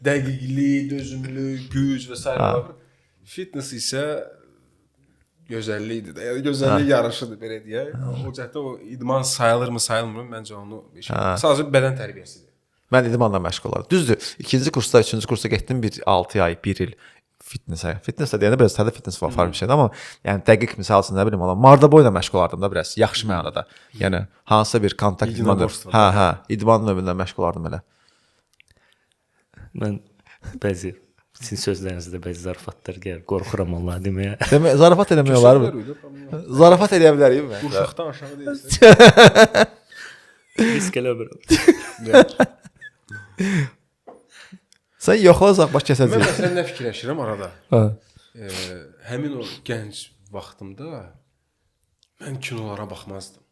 Dəqiqlik, dözümlülük, güc və s. Fitness isə gözəllikdir. Yəni gözəllik yarışıdır belə deyək. O cəhətdə o idman sayılırmı, sayılmır? Məncə onu sadəcə bədən tərbiyəsidir. Mən idmanla məşğul olardım. Düzdür. 2-ci kursda, 3-cü kursa getdim 6 ay, 1 il fitness-ə. Fitness deyəndə biraz tədə fitness var, farklı şeydir, amma yəni dəqiq misal üçün nə bilim ola, marda boyla məşğul olardım da biraz, yaxşı mənada. Yəni hansısa bir kontakt idman. Hə, idman növündə məşğul olardım elə. Mən bəzi sizin sözlərinizdə bəzi zarafatlar gəlir. Qorxuram Allah deməyə. Demək, zarafat eləmək olarmı? Zarafat eləyə bilərik mi? Uşaqdan aşağı deyilsə. Risk elə bilmirəm. Sən yoxlasaq baş Mən kəsəcək. məsələn nə fikirləşirəm arada? Həmin o gənc vaxtımda mən kinolara baxmazdım.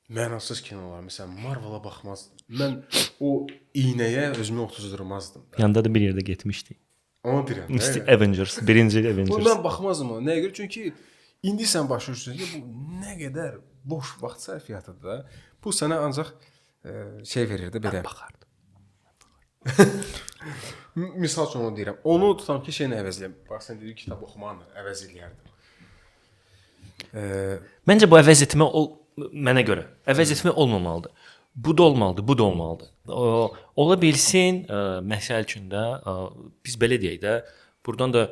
Mənasız kinolara, məsələn, Marvel-a baxmazdım. Mən o iynəyə özümü otuzdurmazdım. Yanda da bir yerdə getmişdik. Onu deyirəm. Avengers, birinci Avengers. Mən baxmazdım ona. Nəyə görə? Çünki İndi sən başa düşürsən ki, bu nə qədər boş vaxt sərfiyatıdır da. Bu sənə ancaq şey verir də belə. Misal üçün onu deyirəm. Onu tutam ki, şeylə əvəzləyəm. Bax sən dedin kitab oxumanı əvəz eləyərdim. Məncə bu əvəz etmə mənə görə əvəz etmə olmamalıdır. Bu da olmalıdır, bu da olmalıdır. Ola bilsin, məsəl üçün də biz belə deyək də, burdan da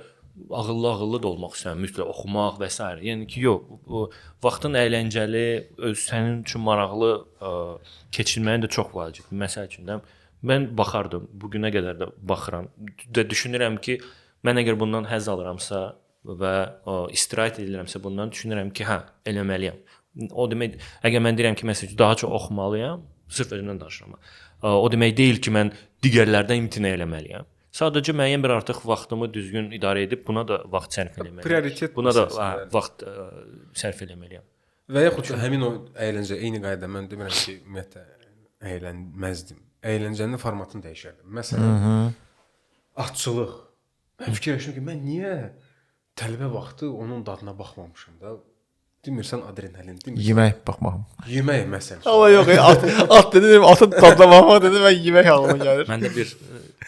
ağıllı da olmaq istəyirəm, mütləq oxumaq və s. Yəni ki, yox, vaxtın əyləncəli, sənin üçün maraqlı keçirməyin də çox vacibdir. Məsəl üçün də mən baxardım, bu günə qədər də baxıram və düşünürəm ki, mən əgər bundan həzz alıramsa və istirahət edirəmsə bundan düşünürəm ki, hə, eləməliyəm. O demək, əgər mən deyirəm ki, məsələn, daha çox oxumalıyam, sırf özümdən danışıram. O demək deyil ki, mən digərlərdən imtina eləməliyəm. Sadəcə müəyyən bir artıq vaxtımı düzgün idarə edib buna da vaxt sərf eləməliyəm. Prioritet buna da vaxt sərf eləməliyəm. Və yaxud ki, həmin o əyləncə eyni qaydada mən demirəm ki, ümumiyyətlə əylənməzdim. Əyləncənin formatını dəyişərdim. Məsələn, atçılıq. Mən fikirləşdim ki, mən niyə tələbə vaxtı onun dadına baxmamışam da? Demirsən adrenalin, demirsən. Yemək baxmağım. Yemək məsələn. Amma yox, at dedim, atın dadına baxmaq dedim, mən yemək ağlıma gəlir. Məndə bir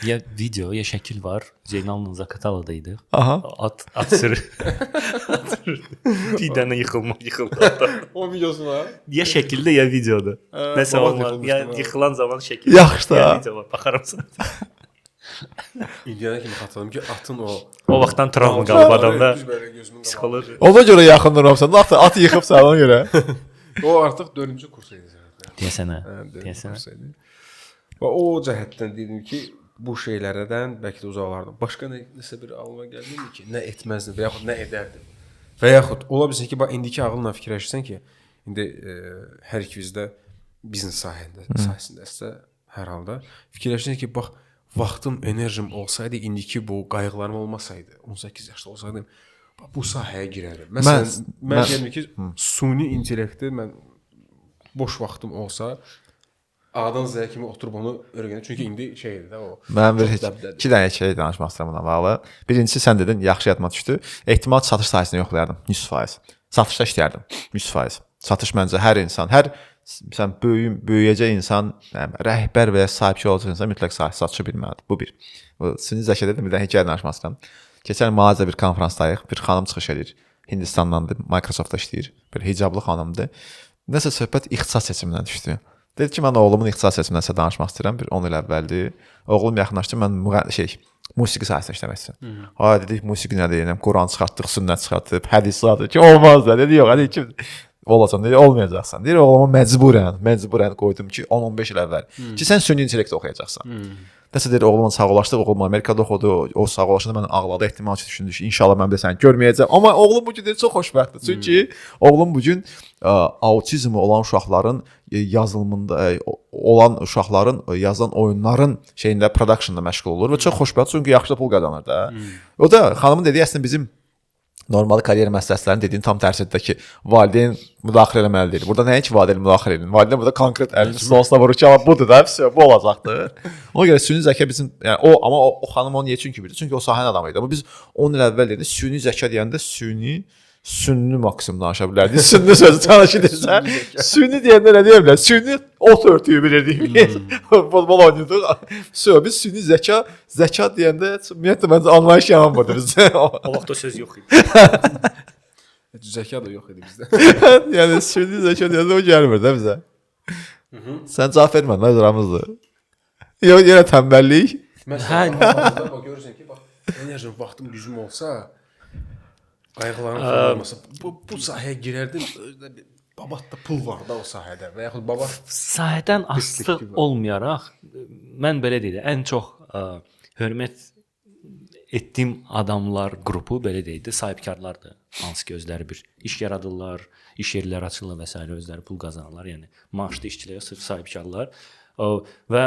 ya video, ya şəkil var. Zeynal'la Zaqatalıda idik. Aha. At sürü. Bir dənə yıxıldı. O videosu var. Ya şəkildə, ya videoda. Məsələn, baba ya yıxılmışdı. yıxılan zaman şəkil. Yaxşı da. Ya video var. Baxaram sən. İndiyana kimi xatırladım ki, atın o vaxtdan travma qalıb adamda. Psixoloji. Ona görə yaxındıramsan. Atı yıxıbsan ona görə. O artıq 4-cü kurs idi zədə. Deyəsən. Deyəsən. Və o cəhətdən dedim ki, bu şeylərdən bəlkə də uzaqlardım. Başqa nəsə bir ağlıma gəldimi ki, nə etməzdim və yaxud nə edərdim. Və yaxud ola bilsin ki, bax indiki ağılla fikirləşirsən ki, indi hər ikimiz də biznes sahəsindəsə hər halda fikirləşirsən ki, bax vaxtım, enerjim olsaydı, indiki bu qayğılarım olmasaydı, 18 yaşlı olsaydım, bu sahəyə girərdim. Məsələn, mən deyirəm ki, süni intellekti mən boş vaxtım olsa, A'dan Z-yə kimi oturub onu öyrənirəm. Çünki indi şeydir də o. Mən bir iki dənə şey danışmaq istəyirəm buna bağlı. Birincisi sən dedin, yaxşı yadıma düşdü. Ehtimal satış sahəsində yoxlayardım 100%. Satışda işləyərdim 100%. Satış məncə hər insan, sən böyüyəcək insan, rəhbər və ya sahibçi olacaq insan mütləq satışa bilməlidir. Bu bir. Süni zəkədə bir dənə hekayə danışmaq istəyirəm. Keçən Malaziyada bir konfransdayıq. Bir xanım çıxış edir. Hindistandandır, Microsoftda işləyir. Bir hicablı xanımdır. Nəsə söhbət ixtisas seçimindən düşdü. Dedi ki, mən oğlumun ixtisas seçimindən sizə danışmaq istəyirəm. Bir 10 il əvvəldir. Oğlum yaxınlaşdı, mən musiqi sahəsində işləmək istəyirəm. Ha, dedik, musiqi nədir? Quran çıxartdıq, sünnət çıxartdıq, hədis çıxartdıq ki, olmaz da. Dedi, yox, hadi kim olacaqsan, deyir, olmayacaqsan. Deyir, oğluma məcburən qoydum ki, 10-15 il əvvəl ki, sən süni intellekt oxuyacaqsan. Nəsə deyir, oğluma sağollaşdıq, oğlum Amerikada oxudu, o sağollaşanda mən ağladı, ehtimal ki, düşündü ki, inşallah mən də səni görməyəcəm. Amma oğlum bu gün deyir, çox xoşbəxtdir. Çünki oğlum bu gün autizmi olan uşaqların yazılımında olan uşaqların yazılan oyunların şeyində productionda məşğul olur və çox xoşbəxt çünki yaxşı pul qazanır da. O da xanımın dediyi əslində bizim normal karyera məsləhətlərinin dediyin tam tərsidir ki, valideyn müdaxilə eləməli deyil. Burada nəyə ki valideyn müdaxilə edir? Valideyn burada konkret əlini stoluna vurur ki, budur da, bu olacaqdır. Ona görə süni zəka bizim, yəni amma o xanım onu niyə çünki bilir? Çünki o sahənin adamı idi. Amma biz 10 il əvvəl dedik, süni zəka deyəndə sünni maksimum danışa bilərdik. Sünni sözü tanışı desə, sünni deyəndə nə deyə bilər? Sünni ot örtüyü bilirdik. Futbol oynayırdıq. Biz sünni zəka deyəndə ümumiyyətlə məncə anlayış yanılmırdı bizdə. O vaxt o söz yox idi. Zəka da yox idi bizdə. Yəni sünni zəka deyəndə o gəlmir də bizə. Sən cavab vermədin, nə aramızdır? Yox, yenə tənbəllik. Məsələn, bax görürsən ki, bax enerjim, vaxtım, gücüm olsa, qayğılarım falan olmasa, bu sahəyə girərdim. Babatda pul var da o sahədə və yaxud babat sahədən asılı olmayaraq mən belə deyirəm, ən çox hörmət etdiyim adamlar qrupu belə deyildi, sahibkarlardır. Hansı ki özləri bir iş yaradırlar, iş yerləri açırlar və s. özləri pul qazanırlar. Yəni maaşlı işçilərə sırf sahibkarlar. Və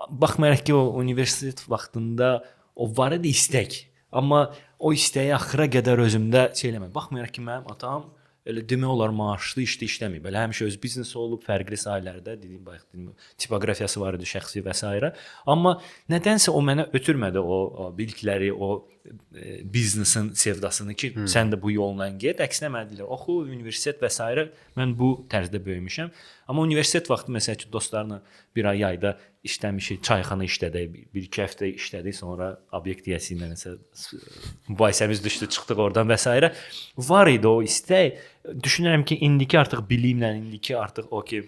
baxmayaraq ki, o universitet vaxtında o var idi istək. Amma o istəyi axıra qədər özümdə şey eləmədim. Baxmayaraq ki, mənim atam elə demək olar maaşlı işdə işləmir. Belə həmişə öz biznesi olub, fərqli sahələrdə, dediyim tipografiyası var idi, şəxsi və s. Amma nədənsə o mənə ötürmədi o bilikləri, o biznesin sevdasını ki, sən də bu yolla get. Əksinə mənə deyirlər, oxu, universitet və s. Mən bu tərzdə böyümüşəm. Amma universitet vaxtı məsəl üçün dostlarla bir ay yayda işləmişik, çayxana işlədik, 1-2 həftə işlədik, sonra obyekt yəsi ilə nəsə mübahisəmiz düşdü, çıxdıq oradan və s. Var idi o istək. Düşünürəm ki, indiki artıq bilimlə, indiki artıq o ki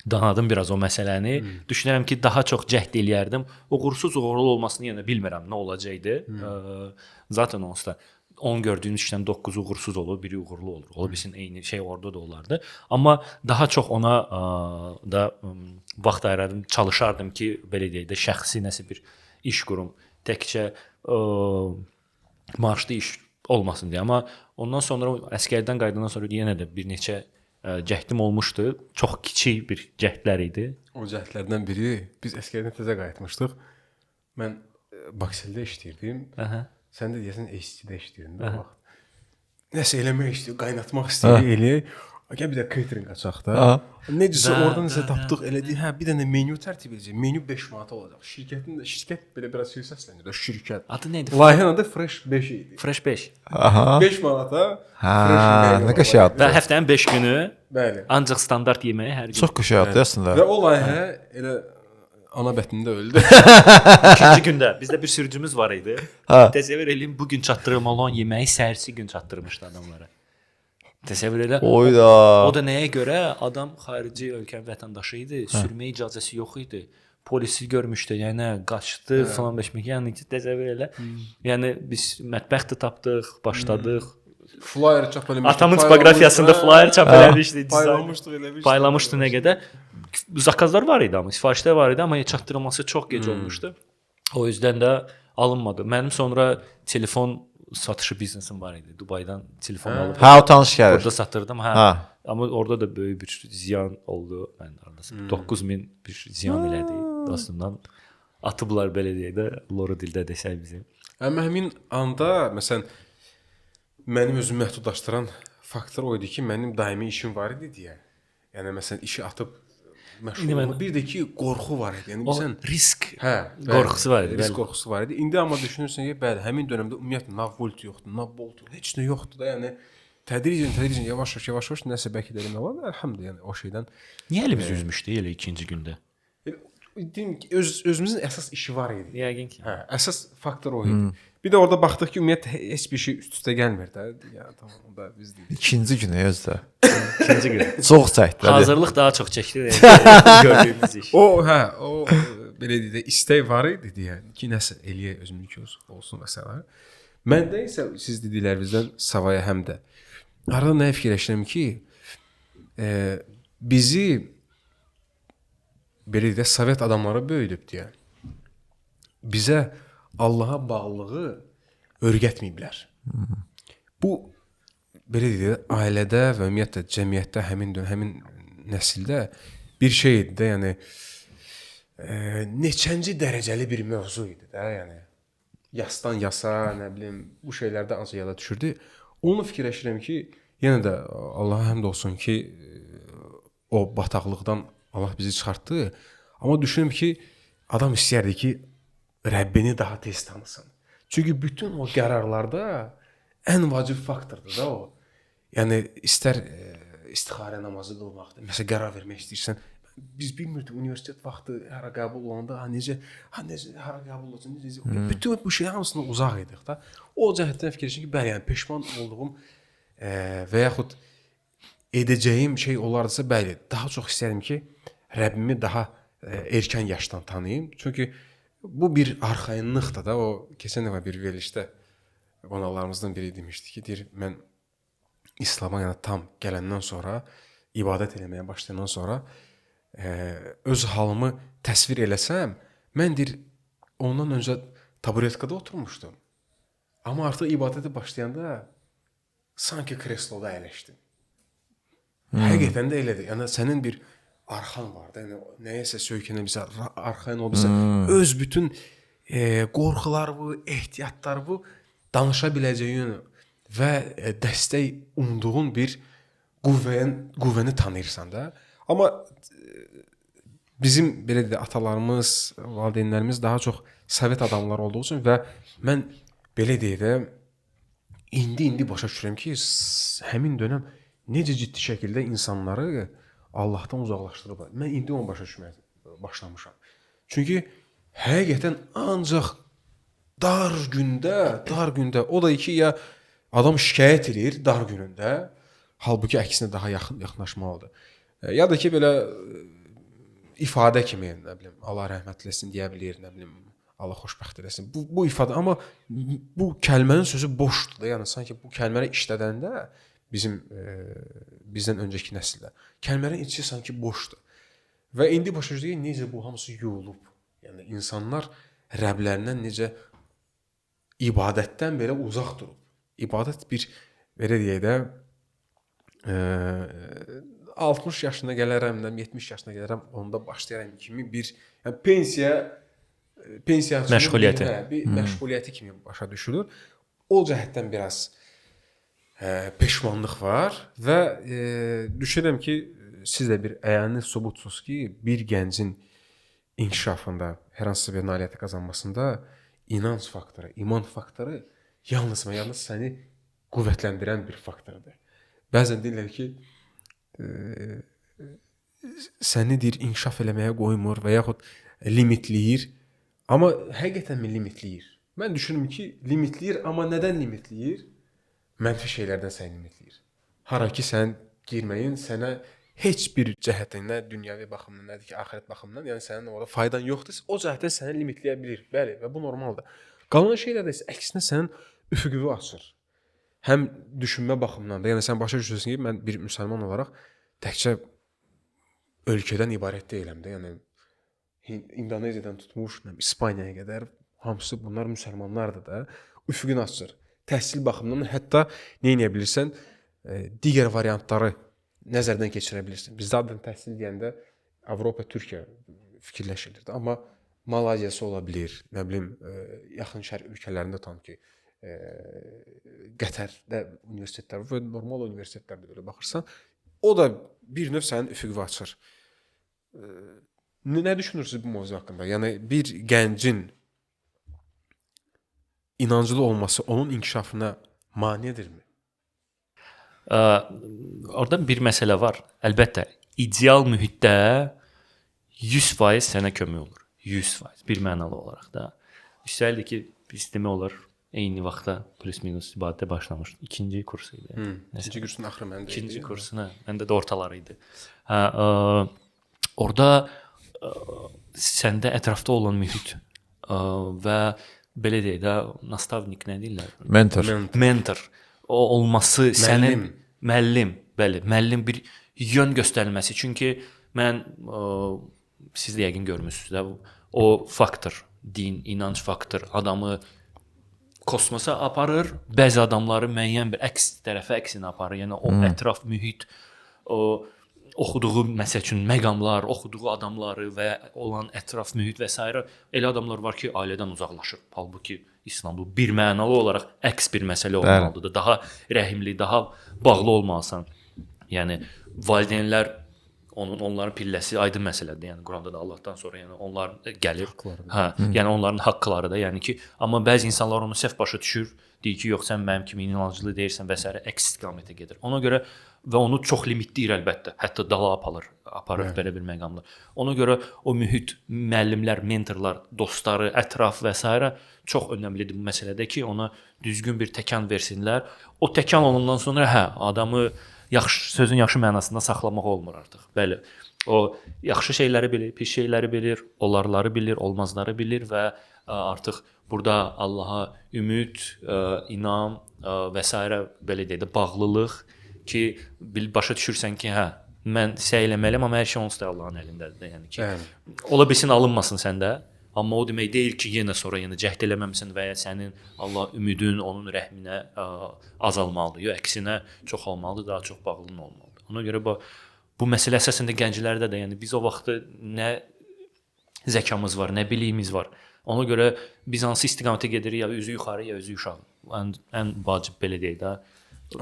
danadım biraz o məsələni. Düşünürəm ki, daha çox cəhd eləyərdim. Uğursuz uğurlu olmasını yenə bilmirəm nə olacaqdı. Zaten onsuz da 10 gördüyünüz işdən 9 uğursuz olur, biri uğurlu olur. Ola bilsin eyni şey orada da olardı. Amma daha çox ona da vaxt ayırardım, çalışardım ki, belə deyək də şəxsi nəsə bir iş qurum. Təkcə maaşlı iş olmasın deyə. Amma ondan sonra əsgərdən qayıdandan sonra yenə də bir neçə cəhdim olmuşdu. Çox kiçik bir cəhdlər idi. O cəhdlərdən biri, biz əsgərdən təzə qayıtmışdıq. Mən Bakseldə işləyirdim. Sən də deyəsən ST-də işləyirdin də o vaxt. Nəsə eləmək istəyir, qaynatmaq istəyir, eləyək. Gəl bir də catering açaq da. Necəsə oradan nəsə tapdıq, elədik. Hə, bir dənə menyu tərtib edəcək. Menyu 5 manat olacaq. Şirkət belə biraz səslənir. Şirkət. Adı nə idi? Layihənin adı Fresh 5 idi. Fresh 5. 5 manata. Nə qəşəng. Və həftənin 5 günü Bəli. ancaq standart yeməyi hər gün. Çox qəşəngdir əslində. Və o layihə elə ana bətnində öldü. İkinci gündə bizdə bir sürücümüz var idi. Təsəvvür eləyin, bu gün çatdırılmalı olan yeməyi səhərsi gün çatdırmışdı adamlara. Təsəvvür elə. Oyda. O da nəyə görə? Adam xarici ölkə vətəndaşı idi, sürmə icazəsi yox idi. Polisi görmüşdü, yəni qaçdı falan beşmək. Yəni təsəvvür elə. Yəni biz mətbəxdə tapdıq, başladıq. Flyer çap eləmişdik. Atamın tipoqrafiyasında flyer çap eləmişdik. Paylamışdıq eləmişdik. Paylamışdı nə qədər. Zakazlar var idi, amma sifarişlər var idi, amma çatdırılması çox gec olmuşdu. O yüzden də alınmadı. Mənim sonra telefon satışı biznesim var idi. Dubaydan telefon alıb. Hə, o tanış gəlir. Orada satırdım. Hə. Amma orada da böyük bir ziyan oldu. Mən arasında 9000 bir ziyan elədi dostumdan. Atıblar belə deyək də, loro dildə desək bizim. Amma həmin anda məsələn mənim özümü məhdudlaşdıran faktor o idi ki, mənim daimi işim var idi deyə. Yəni məsələn işi atıb məşğul olmaq. Bir də ki qorxu var idi. Yəni bilirsən risk qorxusu var idi. Risk qorxusu var idi. İndi amma düşünürsən ki, bəli, həmin dövrdə ümumiyyətlə nav volt yoxdur, nav bolt, heç nə yoxdur da. Yəni tədricən yavaş-yavaş nəsə bəlkə də eləmək olar. Əlhamdülillah, yəni o şeydən. Niyə elə biz üzmüşdük elə ikinci gündə? Deyim ki, özümüzün əsas işi var idi. Yəqin ki. Hə, əsas faktor o idi. Bir də orada baxdıq ki, ümumiyyətlə heç bir şey üst-üstə gəlmir də. Ya tamam, o da biz dedik. İkinci günü özdə. İkinci gün. Çox çəkdi. Hazırlıq daha çox çəkdi gördüyümüz iş. O belə deyək də istək var idi deyə ki, nəsə eləyə özümünkü olsun məsələ. Məndə isə siz dediklərinizdən savaya həm də arada nəyə fikirləşirəm ki, bizi belə deyək də Sovet adamları böyüdüb deyə bizə Allaha bağlılığı öyrətməyiblər. Bu belə deyək, ailədə və ümumiyyətlə cəmiyyətdə həmin nəsildə bir şey idi də, yəni neçənci dərəcəli bir mövzu idi də, yəni yasdan yasa, nə bilim, bu şeylərdə ancaq yada düşürdü. Onu fikirləşirəm ki, yenə də Allaha həmd olsun ki, o bataqlıqdan Allah bizi çıxartdı. Amma düşünürəm ki, adam istəyərdi ki, Rəbbini daha tez tanısın. Çünki bütün o qərarlarda ən vacib faktordur da o. Yəni istər istixarə namazı qılmaqdır. Məsələn, qərar vermək istəyirsən, biz bilmirdik universitet vaxtı hara qəbul olanda, necə hara qəbul olacaq, necə. Bütün bu şey hamısına uzaq idik da. O cəhətdən fikirləşirəm ki, bəli, yəni peşman olduğum və yaxud edəcəyim şey olardısa, bəli, daha çox istərdim ki, Rəbbimi daha erkən yaşdan tanıyım. Çünki bu bir arxayınlıqdır da. O keçən dəfə bir verilişdə qonaqlarımızdan biri demişdi ki, deyir, mən İslam'a yəni tam gələndən sonra, ibadət eləməyə başlayandan sonra öz halımı təsvir eləsəm, mən deyir, ondan öncə taburetkada oturmuşdum. Amma artıq ibadətə başlayanda sanki kresloda əyləşdim. Həqiqətən də elədir. Yəni sənin bir arxan var da, yəni nəyəsə söykənəbilsə, arxayın olursa, öz bütün qorxular bu, ehtiyatlar bu danışa biləcəyin və dəstək umduğun bir qüvvəni tanıyırsan da. Amma bizim belə də atalarımız, valideynlərimiz daha çox Sovet adamları olduğu üçün və mən belə deyək də indi başa düşürəm ki, həmin dönəm necə ciddi şəkildə insanları Allahdan uzaqlaşdırıb. Mən indi onu başa düşməyə başlamışam. Çünki həqiqətən ancaq dar gündə o da ki ya adam şikayət edir dar günündə, halbuki əksinə daha yaxınlaşmalıdır. Ya da ki belə ifadə kimi, nə bilim, Allah rəhmət eləsin deyə bilər, nə bilim, Allah xoşbəxt eləsin. Bu ifadə, amma bu kəlmənin sözü boşdur da. Yəni sanki bu kəlməni işlədəndə bizdən öncəki nəsildə kəlmənin içi sanki boşdur. Və indi başa düşdük necə bu hamısı yuyulub. Yəni insanlar Rəblərindən necə ibadətdən belə uzaq durub. İbadət bir belə deyək də 60 yaşına gələrəm, 70 yaşına gələrəm, onda başlayaram kimi bir yəni pensiya Məşğuliyyəti. Bir məşğuliyyəti kimi başa düşülür. O cəhətdən biraz peşmanlıq var və düşünürəm ki, siz də bir əyani sübutsunuz ki, bir gəncin inkişafında, hər hansı bir nailiyyət qazanmasında inanc faktoru, iman faktoru yalnız və yalnız səni qüvvətləndirən bir faktordur. Bəzən deyirlər ki, səni deyir inkişaf eləməyə qoymur və yaxud limitləyir. Amma həqiqətənmi limitləyir? Mən düşünürəm ki, limitləyir, amma nədən limitləyir? Mənfi şeylərdən səni limitləyir. Hara ki, sən girməyin sənə heç bir cəhətdən, nə dünyəvi baxımdan, nədir ki, axirət baxımdan, yəni sənin orada faydan yoxdur, o cəhətdən səni limitləyə bilir. Bəli, və bu normaldır. Qalan şeylər də isə əksinə sənin üfüqünü açır. Həm düşünmə baxımından da, yəni sən başa düşürsən ki, mən bir müsəlman olaraq təkcə ölkədən ibarət deyiləm də, yəni İndoneziyadan tutmuş, İspaniyaya qədər hamısı bunlar müsəlmanlardır da, üfüqünü açır. Təhsil baxımından hətta nə edə bilirsən, digər variantları nəzərdən keçirə bilirsən. Bizdə adın təhsil deyəndə Avropa, Türkiyə fikirləşilir. Amma Malayziyası ola bilər, nə bilim, yaxın şərq ölkələrində tam ki, Qətərdə universitetlər və normal universitetlərdə belə baxırsan, o da bir növ sənin üfüqünü açır. Nə düşünürsünüz bu mövzu haqqında? Yəni bir gəncin inanclı olması onun inkişafına maneədirmi? Orada bir məsələ var. Əlbəttə, ideal mühitdə 100% sənə kömək olur. 100% bir mənalı olaraq da. Üstəlik ki, biz demək olar eyni vaxtda plus minus istifadə başlamışdıq. İkinci kurs idi. İkinci kursun axırı məndə idi. İkinci kursuna, məndə də ortaları idi. Orada səndə ətrafda olan mühit və belə deyək də nastavnik nə deyirlər? Mentor. O olması sənin müəllim, bəli, müəllim bir yön göstərməsi. Çünki mən siz də yəqin görmüsünüz də o faktor, din, inanc faktor adamı kosmosa aparır, bəzi adamları müəyyən bir əks tərəfə əksinə aparır. Yəni o ətraf mühit, o oxuduğu məsəl üçün məqamlar, oxuduğu adamları və olan ətraf mühit və s. elə adamlar var ki, ailədən uzaqlaşır. Halbuki İslamda bir mənalı olaraq əks bir məsələ olmalıdır. Daha rəhimli, daha bağlı olmalısan. Yəni valideynlər onların pilləsi aydın məsələdir. Yəni Quranda da Allahdan sonra yəni onlar gəlir. Yəni onların haqqları da, yəni ki, amma bəzi insanlar onu səhv başa düşür. Deyir ki, yox sən mənim kimi inanclı deyirsən və s. əks istiqamətə gedir. Ona görə və onu çox limitləyir əlbəttə. Hətta dala aparır belə bir məqamlar. Ona görə o mühit, müəllimlər, mentorlar, dostları, ətraf və s. çox önəmlidir bu məsələdə ki, ona düzgün bir təkan versinlər. O təkan olundan sonra adamı sözün yaxşı mənasında saxlamaq olmur artıq. Bəli. O yaxşı şeyləri bilir, pis şeyləri bilir, olarları bilir, olmazları bilir və artıq burada Allaha ümid, inam və s. belə deyək də bağlılıq ki, başa düşürsən ki, mən səy eləməliyəm, amma hər şey onsuz da Allahın əlindədir. Yəni ki, ola bilsin alınmasın səndə, amma o demək deyil ki, yenə sonra cəhd eləməmisən və ya sənin Allah ümidin onun rəhminə azalmalıdır. Yox, əksinə çoxalmalıdır, daha çox bağlılığın olmalıdır. Ona görə bu məsələ əsasında gənclərdə də, yəni biz o vaxtı nə zəkamız var, nə biliyimiz var. Ona görə biz hansı istiqamətə gedirik, ya üzü yuxarı, ya üzü aşağı. Ən vacib belə deyək də,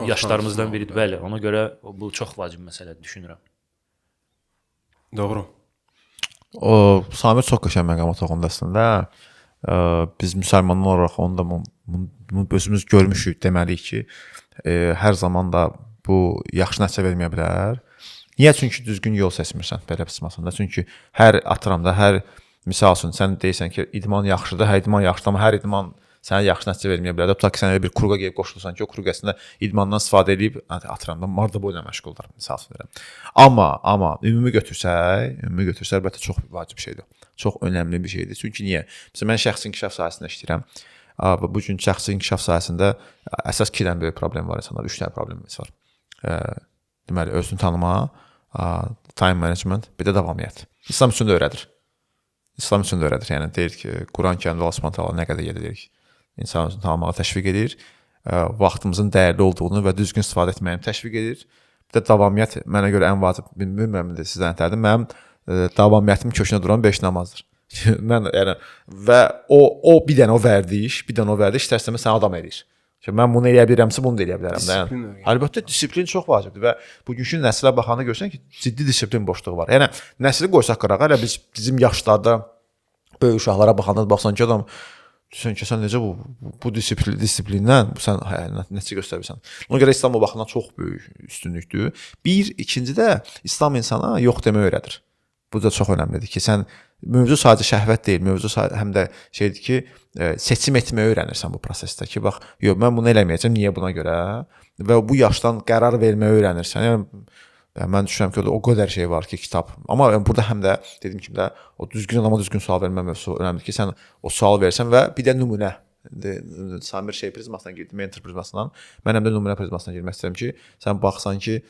yaşlarımızdan biridir. Bəli, ona görə bu çox vacib məsələdir, düşünürəm. Doğru. O Samir çox qəşəng məqama toxundu əslində. biz müsəlmanlar olaraq onu da bunu özümüz görmüşük deməliyik ki, hər zaman da bu yaxşı nəticə verməyə bilər. Niyə? Çünki düzgün yol seçmirsən belə qismasında. Çünki hər atıramda, hər misal üçün sən deyirsən ki, idman yaxşıdır, hə idman yaxşıdır, amma hər idman sənə yaxşı nəticə verməyə bilər. Tutaq ki, sən elə bir kruqa gəlib qoşulsan ki, o kruq əslində idmandan istifadə edib atıramda marda boyla məşğuldur, misal üçün deyirəm. Amma ümumi götürsək, əlbəttə çox vacib şeydir. Çox önəmli bir şeydir. Çünki niyə? Məsələn, mən şəxsi inkişaf sahəsində işləyirəm. Bu gün şəxsi inkişaf sahəsində əsas 2 dənə böyük problem var insanlar, 3 dənə problemimiz var. Deməli, özünü tanıma, time management, bir də davamiyyət. İslam üçün də öyrədir. Yəni deyir ki, Quran-Kərim və Subhanallah nə qədər yedirik. İnsan özünü tanımağa təşviq edir, vaxtımızın dəyərli olduğunu və düzgün istifadə etməyini təşviq edir. Bir də davamiyyət mənə görə ən vacib, bilmirəm də sizdən tərdim. Mənim davamiyyətim kökünə duran 5 namazdır. Mən yəni və o bir dənə o vərdiş, istərsəm sən adam edir. Mən bunu eləyə bilirəmsə, bunu da eləyə bilərəm də. Yəni. Əlbəttə disiplin çox vacibdir və bugünkü nəslə baxanda görsən ki, ciddi disiplin boşluğu var. Yəni nəsli qoysaq qırağa, elə bizim yaşlarda böyük uşaqlara baxanda baxsan ki, adam düşünsən ki, sən necə bu disiplindən sən nəticə göstərirsən. Ona görə İslam o baxımdan çox böyük üstünlükdür. Bir, ikinci də İslam insana yox demək öyrədir. Bu da çox önəmlidir ki, sən mövzu sadəcə şəhvət deyil, mövzu həm də şeydir ki, seçim etməyi öyrənirsən bu prosesdə ki, bax, yox, mən bunu eləməyəcəm, niyə buna görə? Və bu yaşdan qərar verməyi öyrənirsən. Yəni mən düşünürəm ki, o qədər şey var ki, kitab. Amma burada həm də dediyim kimi də o düzgün adama düzgün sual vermə mövzusu önəmlidir ki, sən o sual versən və bir də nümunə. Samir prizmasından girdim, mentor prizmasından. Mən həm də nümunə prizmasından girmək istəyirəm ki, sən baxsan ki,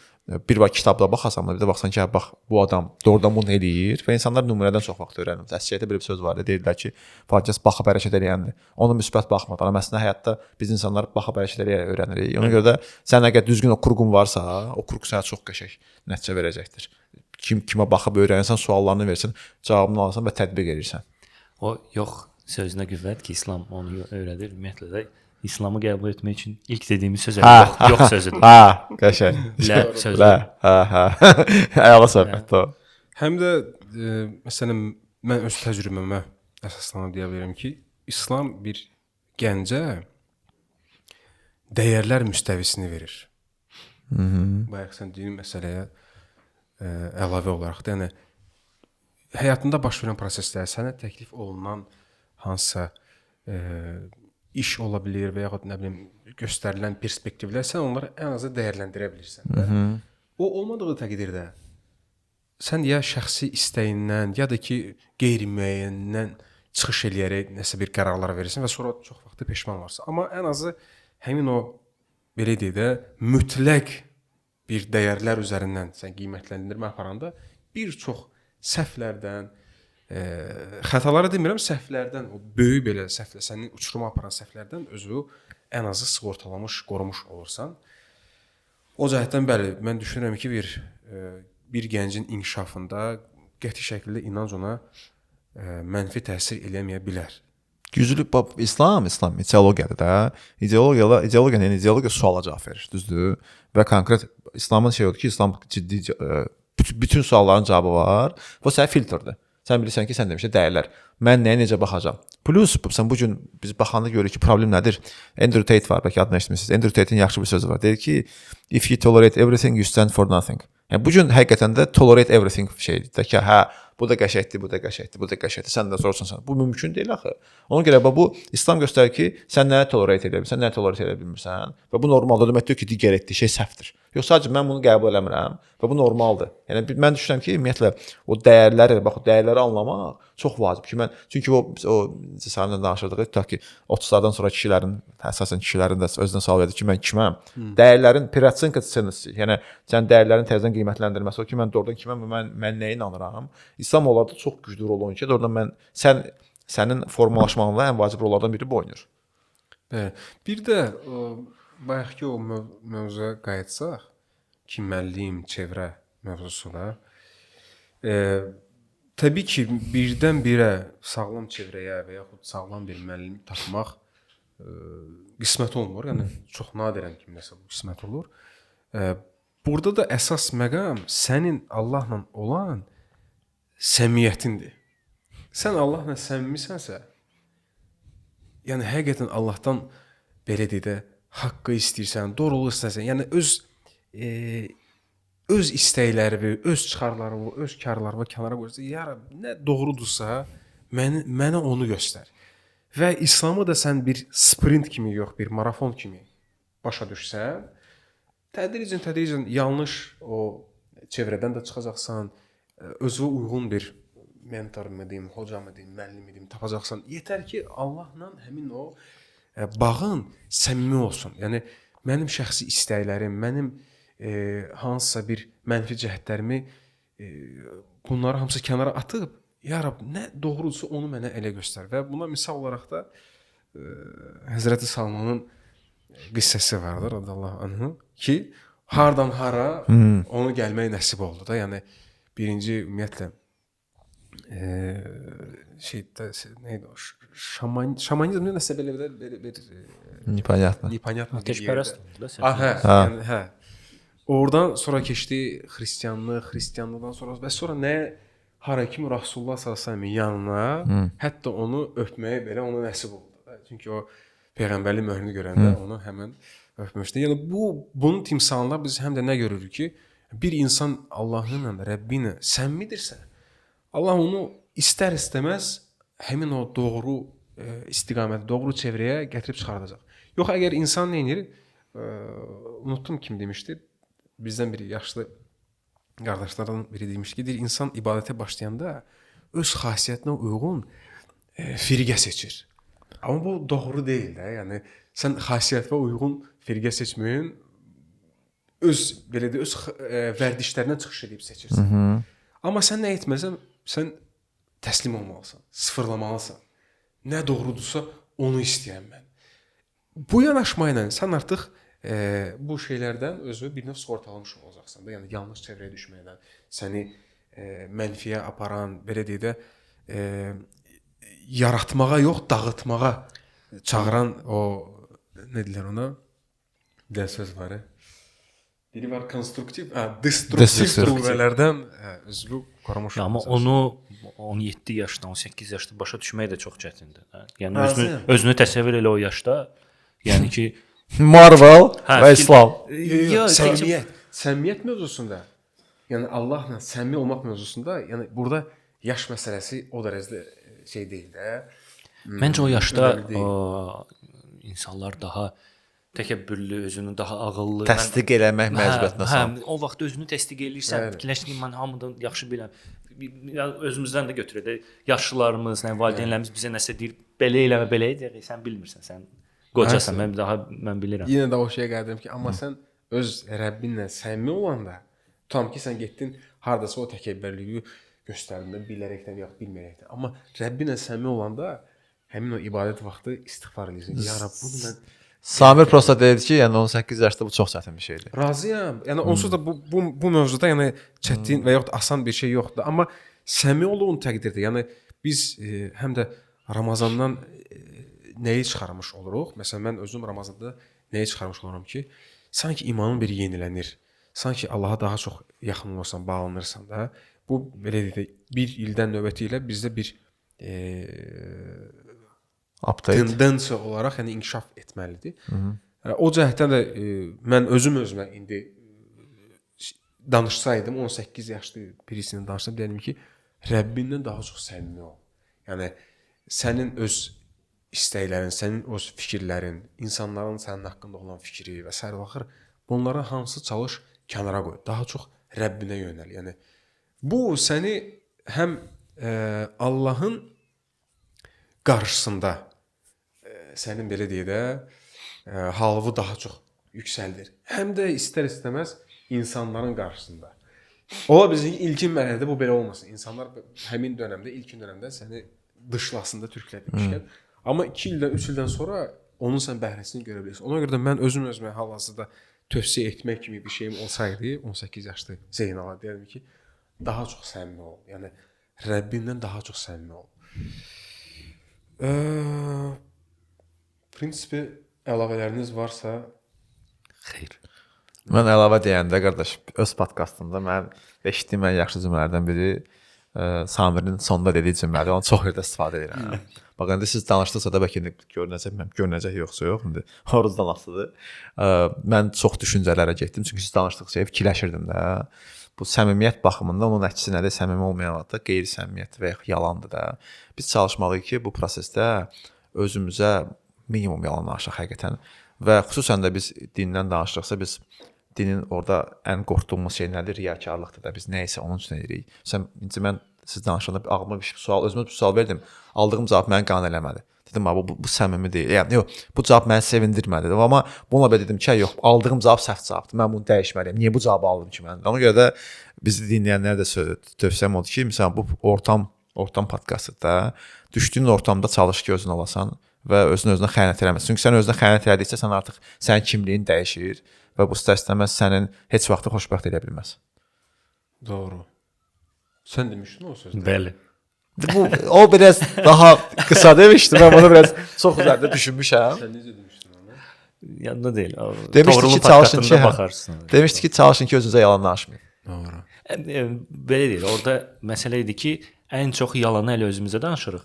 bir bax kitabda baxasan, bir də baxsan ki, bax bu adam doğrudan bunu eləyir və insanlar nümunədən çox vaxt öyrənir. Əsəriyyətdə belə bir söz var, deyirlər ki, fərqəs baxıb hərəkət edəndir. Onu müsbət baxmadan, amma əslində həyatda biz insanlar baxıb hərəkət edərək öyrənirik. Ona görə də sən əgər düzgün o kurğun varsa, o kurğu sənə çox qəşəng nəticə verəcəkdir. Kimə baxıb öyrənirsən, suallarını versən, cavabını alırsan və tətbiq edirsən. O yox sözünə qüvvət ki, İslam onu öyrədir. Ümumiyyətlə də İslamı qəbul etmək üçün ilk dediyimiz söz yox sözüdür. Qəşəng. Lə sözüdür. Əla söhbətdir o. Həm də məsələn mən öz təcrübəmə əsaslanıb deyə bilərəm ki, İslam bir gəncə dəyərlər müstəvisini verir. Bayaq sən dediyin məsələyə əlavə olaraq da, yəni həyatında baş verən proseslər, sənə təklif olunan hansısa iş ola bilər və yaxud nə bilim göstərilən perspektivlər, sən onları ən azı dəyərləndirə bilirsən. O olmadığı təqdirdə sən ya şəxsi istəyindən, ya da ki qeyri-müəyyəndən çıxış eləyərək nəsə bir qərarlar verirsən və sonra çox vaxt peşman olarsan. Amma ən azı həmin o belə deyək də mütləq bir dəyərlər üzərindən sən qiymətləndirmə aparanda bir çox səhvlərdən, xətaları demirəm, səhvlərdən, o böyük belə səhvlər, sənin uçuruma aparan səhvlərdən özü ən azı sığortalamış, qorumuş olursan. O cəhətdən bəli, mən düşünürəm ki, bir gəncin inkişafında qəti şəkildə inanc ona mənfi təsir eləməyə bilər. Güclü İslam ideologiyadır da. İdeologiya suala cavab verir, düzdür? Və konkret İslamın şey odur ki, İslam ciddi bütün sualların cavabı var. Bu sənin filtrdir. Sən bilirsən ki, sən demişsən dəyərlər. Mən nəyə necə baxacağam? Plus sən bu gün biz baxanda görürük ki, problem nədir? Andrew Tate var, bəlkə adını eşitmisiniz. Andrew Tate'in yaxşı bir sözü var. Deyir ki, if you tolerate everything, you stand for nothing. Yəni bu gün həqiqətən də tolerate everything şeydir də ki, hə, bu da qəşəngdir, bu da qəşəngdir, bu da qəşəngdir. Sən də soruşsan, bu mümkün deyil axı. Ona görə bu İslam göstərir ki, sən nəyə tolerate edə bilirsən, nəyə tolerate edə bilmirsən və bu normaldır. Deməkdir ki, digər etdiyi şey səhvdir. Yox, sadəcə mən bunu qəbul eləmirəm və bu normaldır. Yəni mən düşünürəm ki, ümumiyyətlə o dəyərləri, bax o dəyərləri anlamaq çox vacib ki, çünki o səninlə danışırdıq, tutaq ki, 30-lardan sonra əsasən kişilərin də özünə sual verir ki, mən kiməm? Dəyərlərin переоценка ценностей, yəni sən dəyərlərin təzədən qiymətləndirməsi o ki, mən doğrudan kiməm və mən nəyə inanıram? İslam onlarda çox güclü rol oynayır ki, doğrudan sənin formalaşmağında ən vacib rollardan biri bu oynayır. Bəli. Bir də bayaqki o mövzuya qayıtsaq, kimməlliyim, çevrə mövzusuna. Təbii ki, birdən-birə sağlam çevrəyə və yaxud sağlam bir müəllim tapmaq qismət olmur. Yəni çox nadirən kiməsə bu qismət olur. Burada da əsas məqam sənin Allahla olan səmiyyətindir. Sən Allahla səmimisənsə, yəni həqiqətən Allahdan belə deyə də haqqı istəyirsən, doğruluq istəyirsən, yəni öz istəklərini, öz çıxarlarını, öz karlarını kənara qoyursan, ya Rəbb, nə doğrudursa, mənə onu göstər. Və İslamı da sən bir sprint kimi yox, bir marafon kimi başa düşsən, tədricən yanlış o çevrədən də çıxacaqsan, özünə uyğun bir mentor mı deyim, hoca mı deyim, müəllim mi deyim tapacaqsan. Yetər ki, Allahla həmin o bağın səmimi olsun. Yəni mənim şəxsi istəklərim, mənim hansısa bir mənfi cəhətlərimi bunları hamısı kənara atıb, ya Rəbb, nə doğrudursa onu mənə elə göstər. Və buna misal olaraq da Həzrəti Salmanın qissəsi vardır, radiyallahu anhu, ki, hardan hara onu gəlmək nəsib oldu da. Yəni birinci ümumiyyətlə neydi o? Şamanizm nəsə belə bir непонятно. Ateşpərəst oldu da sən. Yəni hə. Oradan sonra keçdi xristianlıqdan sonra və sonra nə hara kimi Rasulullah sallallahu əleyhi yanına, hətta onu öpməyə belə ona nəsib oldu. Çünki o peyğəmbərlik möhrünü görəndə onu həmin öpmüşdü. Yəni bunun timsalında biz həm də nə görürük ki, bir insan Allahla, Rəbbi ilə səmimidirsə, Allah onu istər-istəməz həmin o doğru istiqamətə, doğru çevrəyə gətirib çıxardacaq. Yox, əgər insan nə edir? Unutdum kim demişdi? Bizdən biri yaşlı qardaşlardan biri demişdi ki, insan ibadətə başlayanda öz xasiyyətinə uyğun firqə seçir. Amma bu doğru deyil də. Yəni sən xasiyyətinə uyğun firqə seçməyin öz belə də öz vərdişlərindən çıxış edib seçirsən. Amma sən nə etməsən, sən təslim olmalısan, sıfırlamalısan. Nə doğrudursa onu istəyəm mən. Bu yanaşma ilə sən artıq bu şeylərdən özünü bir növ sığortalamış olacaqsan da. Yəni yanlış çevrəyə düşməkdən, səni mənfiyə aparan, belə deyə də yaratmağa yox, dağıtmağa çağıran o nə deyirlər ona? Bir söz var. Biri var konstruktiv, destruktiv qüvvələrdən özünü qorumuş. Amma onu 17 yaşda, 18 yaşda başa düşmək də çox çətindir. Yəni özünü təsəvvür elə o yaşda. Yəni ki Marvel və İslam. Səmimiyyət mövzusunda, yəni Allahla səmimi olmaq mövzusunda, yəni burada yaş məsələsi o dərəcədə şey deyil də. Məncə o yaşda insanlar daha təkəbbürlü, özünü daha ağıllı, təsdiq eləmək məcburiyyətinə sal. O vaxt özünü təsdiq eləyirsən, fikirləşdin ki, mən hamıdan yaxşı bilirəm. Özümüzdən də götürək. Yaşlılarımız, valideynlərimiz bizə nəsə deyir, belə eləmə, belə edək, sən bilmirsən, sən qocasan, mən bilirəm. Yenə də o şeyə gəldim ki, amma sən öz Rəbbinlə səmimi olanda, tutam ki, sən getdin hardasa o təkəbbürlüyü göstərdin, bilərəkdən yox, bilməyərəkdən. Amma Rəbbinlə səmimi olanda həmin o ibadət vaxtı istiğfar edirsən. Ya Rəbb, bunu mən Samir prosta dedi ki, yəni 18 yaşda bu çox çətin bir şeydir. Razıyam. Yəni onsuz da bu mövzuda yəni çətin və yaxud asan bir şey yoxdur. Amma səmimi olduğun təqdirdə, yəni biz həm də Ramazandan nəyi çıxarmış oluruq? Məsələn, mən özüm Ramazanda nəyi çıxarmış oluram ki, sanki imanın bir yenilənir. Sanki Allaha daha çox yaxın olsan, bağlanırsan da. Bu belə deyək, bir ildən növbəti ilə bizdə bir tendensiya olaraq yəni inkişaf etməlidir. O cəhətdən də mən özümə indi danışsaydım, 18 yaşlı birisinin danışsam, deyərdim ki, Rəbbindən daha çox səmimi ol. Yəni sənin öz istəklərin, sənin öz fikirlərin, insanların sənin haqqında olan fikri və s. baxır, bunlara hamısı çalış kənara qoy. Daha çox Rəbbinə yönəl. Yəni bu səni həm Allahın qarşısında sənin belə deyə də halını daha çox yüksəldir. Həm də istər-istəməz insanların qarşısında. Ola bilsin ki, ilkin mərhələdə bu belə olmasın. İnsanlar həmin dövrdə, ilkin dövrdə səni dışlasında türklədirmişkən, amma 2 ildən, 3 ildən sonra onun sən bəhrəsini görə bilirsən. Ona görə də mən özümə hal-hazırda tövsiyə etmək kimi bir şeyim olsaydı, 18 yaşlı Zeynala deyərdim ki, daha çox səmimi ol. Yəni Rəbbindən daha çox səmimi ol. Prinsipi əlavələriniz varsa, Xeyr. Mən əlavə deyəndə qardaş öz podkastımda mən eşitdiyim ən yaxşı cümlələrdən biri Samirin sonda dediyi cümlədir. Onu çox yerdə istifadə edirəm. Bax indi siz danışdıqca da bəlkə görünəcək yoxsa yox indi. Oruzdan asılıdır. Mən çox düşüncələrə getdim çünki siz danışdıqca fikirləşirdim də. Bu səmimiyyət baxımından onun əksi nədir? Səmimi olmayan halda qeyri-səmimiyyət və ya yalandır da. Biz çalışmalıyıq ki, bu prosesdə özümüzə minimum yalan danışaq həqiqətən və xüsusən də biz dindən danışırıqsa biz dinin orada ən qorxduğumuz şey nədir? Riyakarlıqdır da. Biz nə isə onun üçün edirik. Məsələn, mən siz danışanda ağlıma bir sual, özümə bir sual verdim. Aldığım cavab məni qane eləmədi. Dedim, bu səmimi deyil. Yəni yox, bu cavab məni sevindirmədi. Amma bununla belə dedim ki, yox, aldığım cavab səhv cavabdır. Mən bunu dəyişməliyəm. Niyə bu cavabı aldım ki mən? Ona görə də bizi dinləyənlərə də tövsiyəm odur ki, məsələn, bu ortam podkastında düşdüyün ortamda çalış ki, özün olasan və özünə xəyanət eləməsən. Çünki sən özünə xəyanət elədikcə sən artıq sənin kimliyin dəyişir və bu istər-istəməz sənin heç vaxt xoşbəxt edə bilməz. Doğru. Sən demişdin o sözləri. Bəli. O biraz daha qısa demişdi. Mən bunu biraz çox üzərində düşünmüşəm. Sən necə demişdin onu? Yadında deyil. Demişdi ki, çalışın ki, baxarsın. demişdi ki, çalışın ki, özünüzə yalan danışmayın. Doğru. Belə deyil. Orada məsələ idi ki, ən çox yalanı elə özümüzə danışırıq.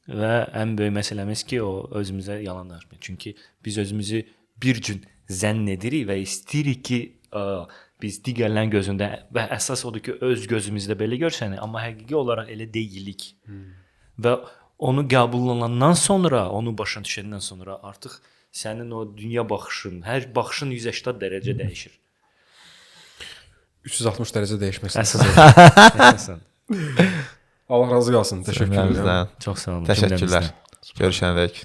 Və ən böyük məsələmiz ki, o özümüzə yalan danışmayıq. Çünki biz özümüzü bir gün zənn edirik və istəyirik ki, biz digərlərin gözündə və əsas odur ki, öz gözümüzdə belə görsəni, amma həqiqi olaraq elə deyilik. Və onu qəbullanandan sonra, onu başa düşəndən sonra artıq sənin o dünya baxışın, hər baxışın 180 dərəcə dəyişir. 360 dərəcə dəyişməsin. Əsasən. Allah razı qalsın. Təşəkkür edirəm. Çox sağ olun. Təşəkkürlər. Görüşənədək.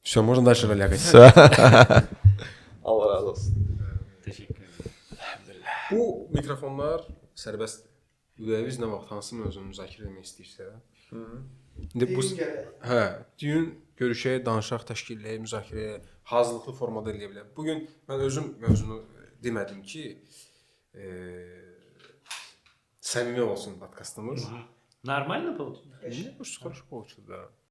Все, можно дальше ролягать. Allah razı olsun. Təşəkkür edirəm. Bu mikrofonlar sərbəstdir. Ürəyiniz nə vaxt hansı mövzunu müzakirə etmək istəyirsə. İndi bu düyün görüşə, danışaq, təşkilləyə, müzakirəyə hazırlıqlı formada eləyə bilər. Bu gün mən özüm mövzunu demədim ki, səmimi olsun podkastımız. Нормально получилось? Хорошо получилось, да.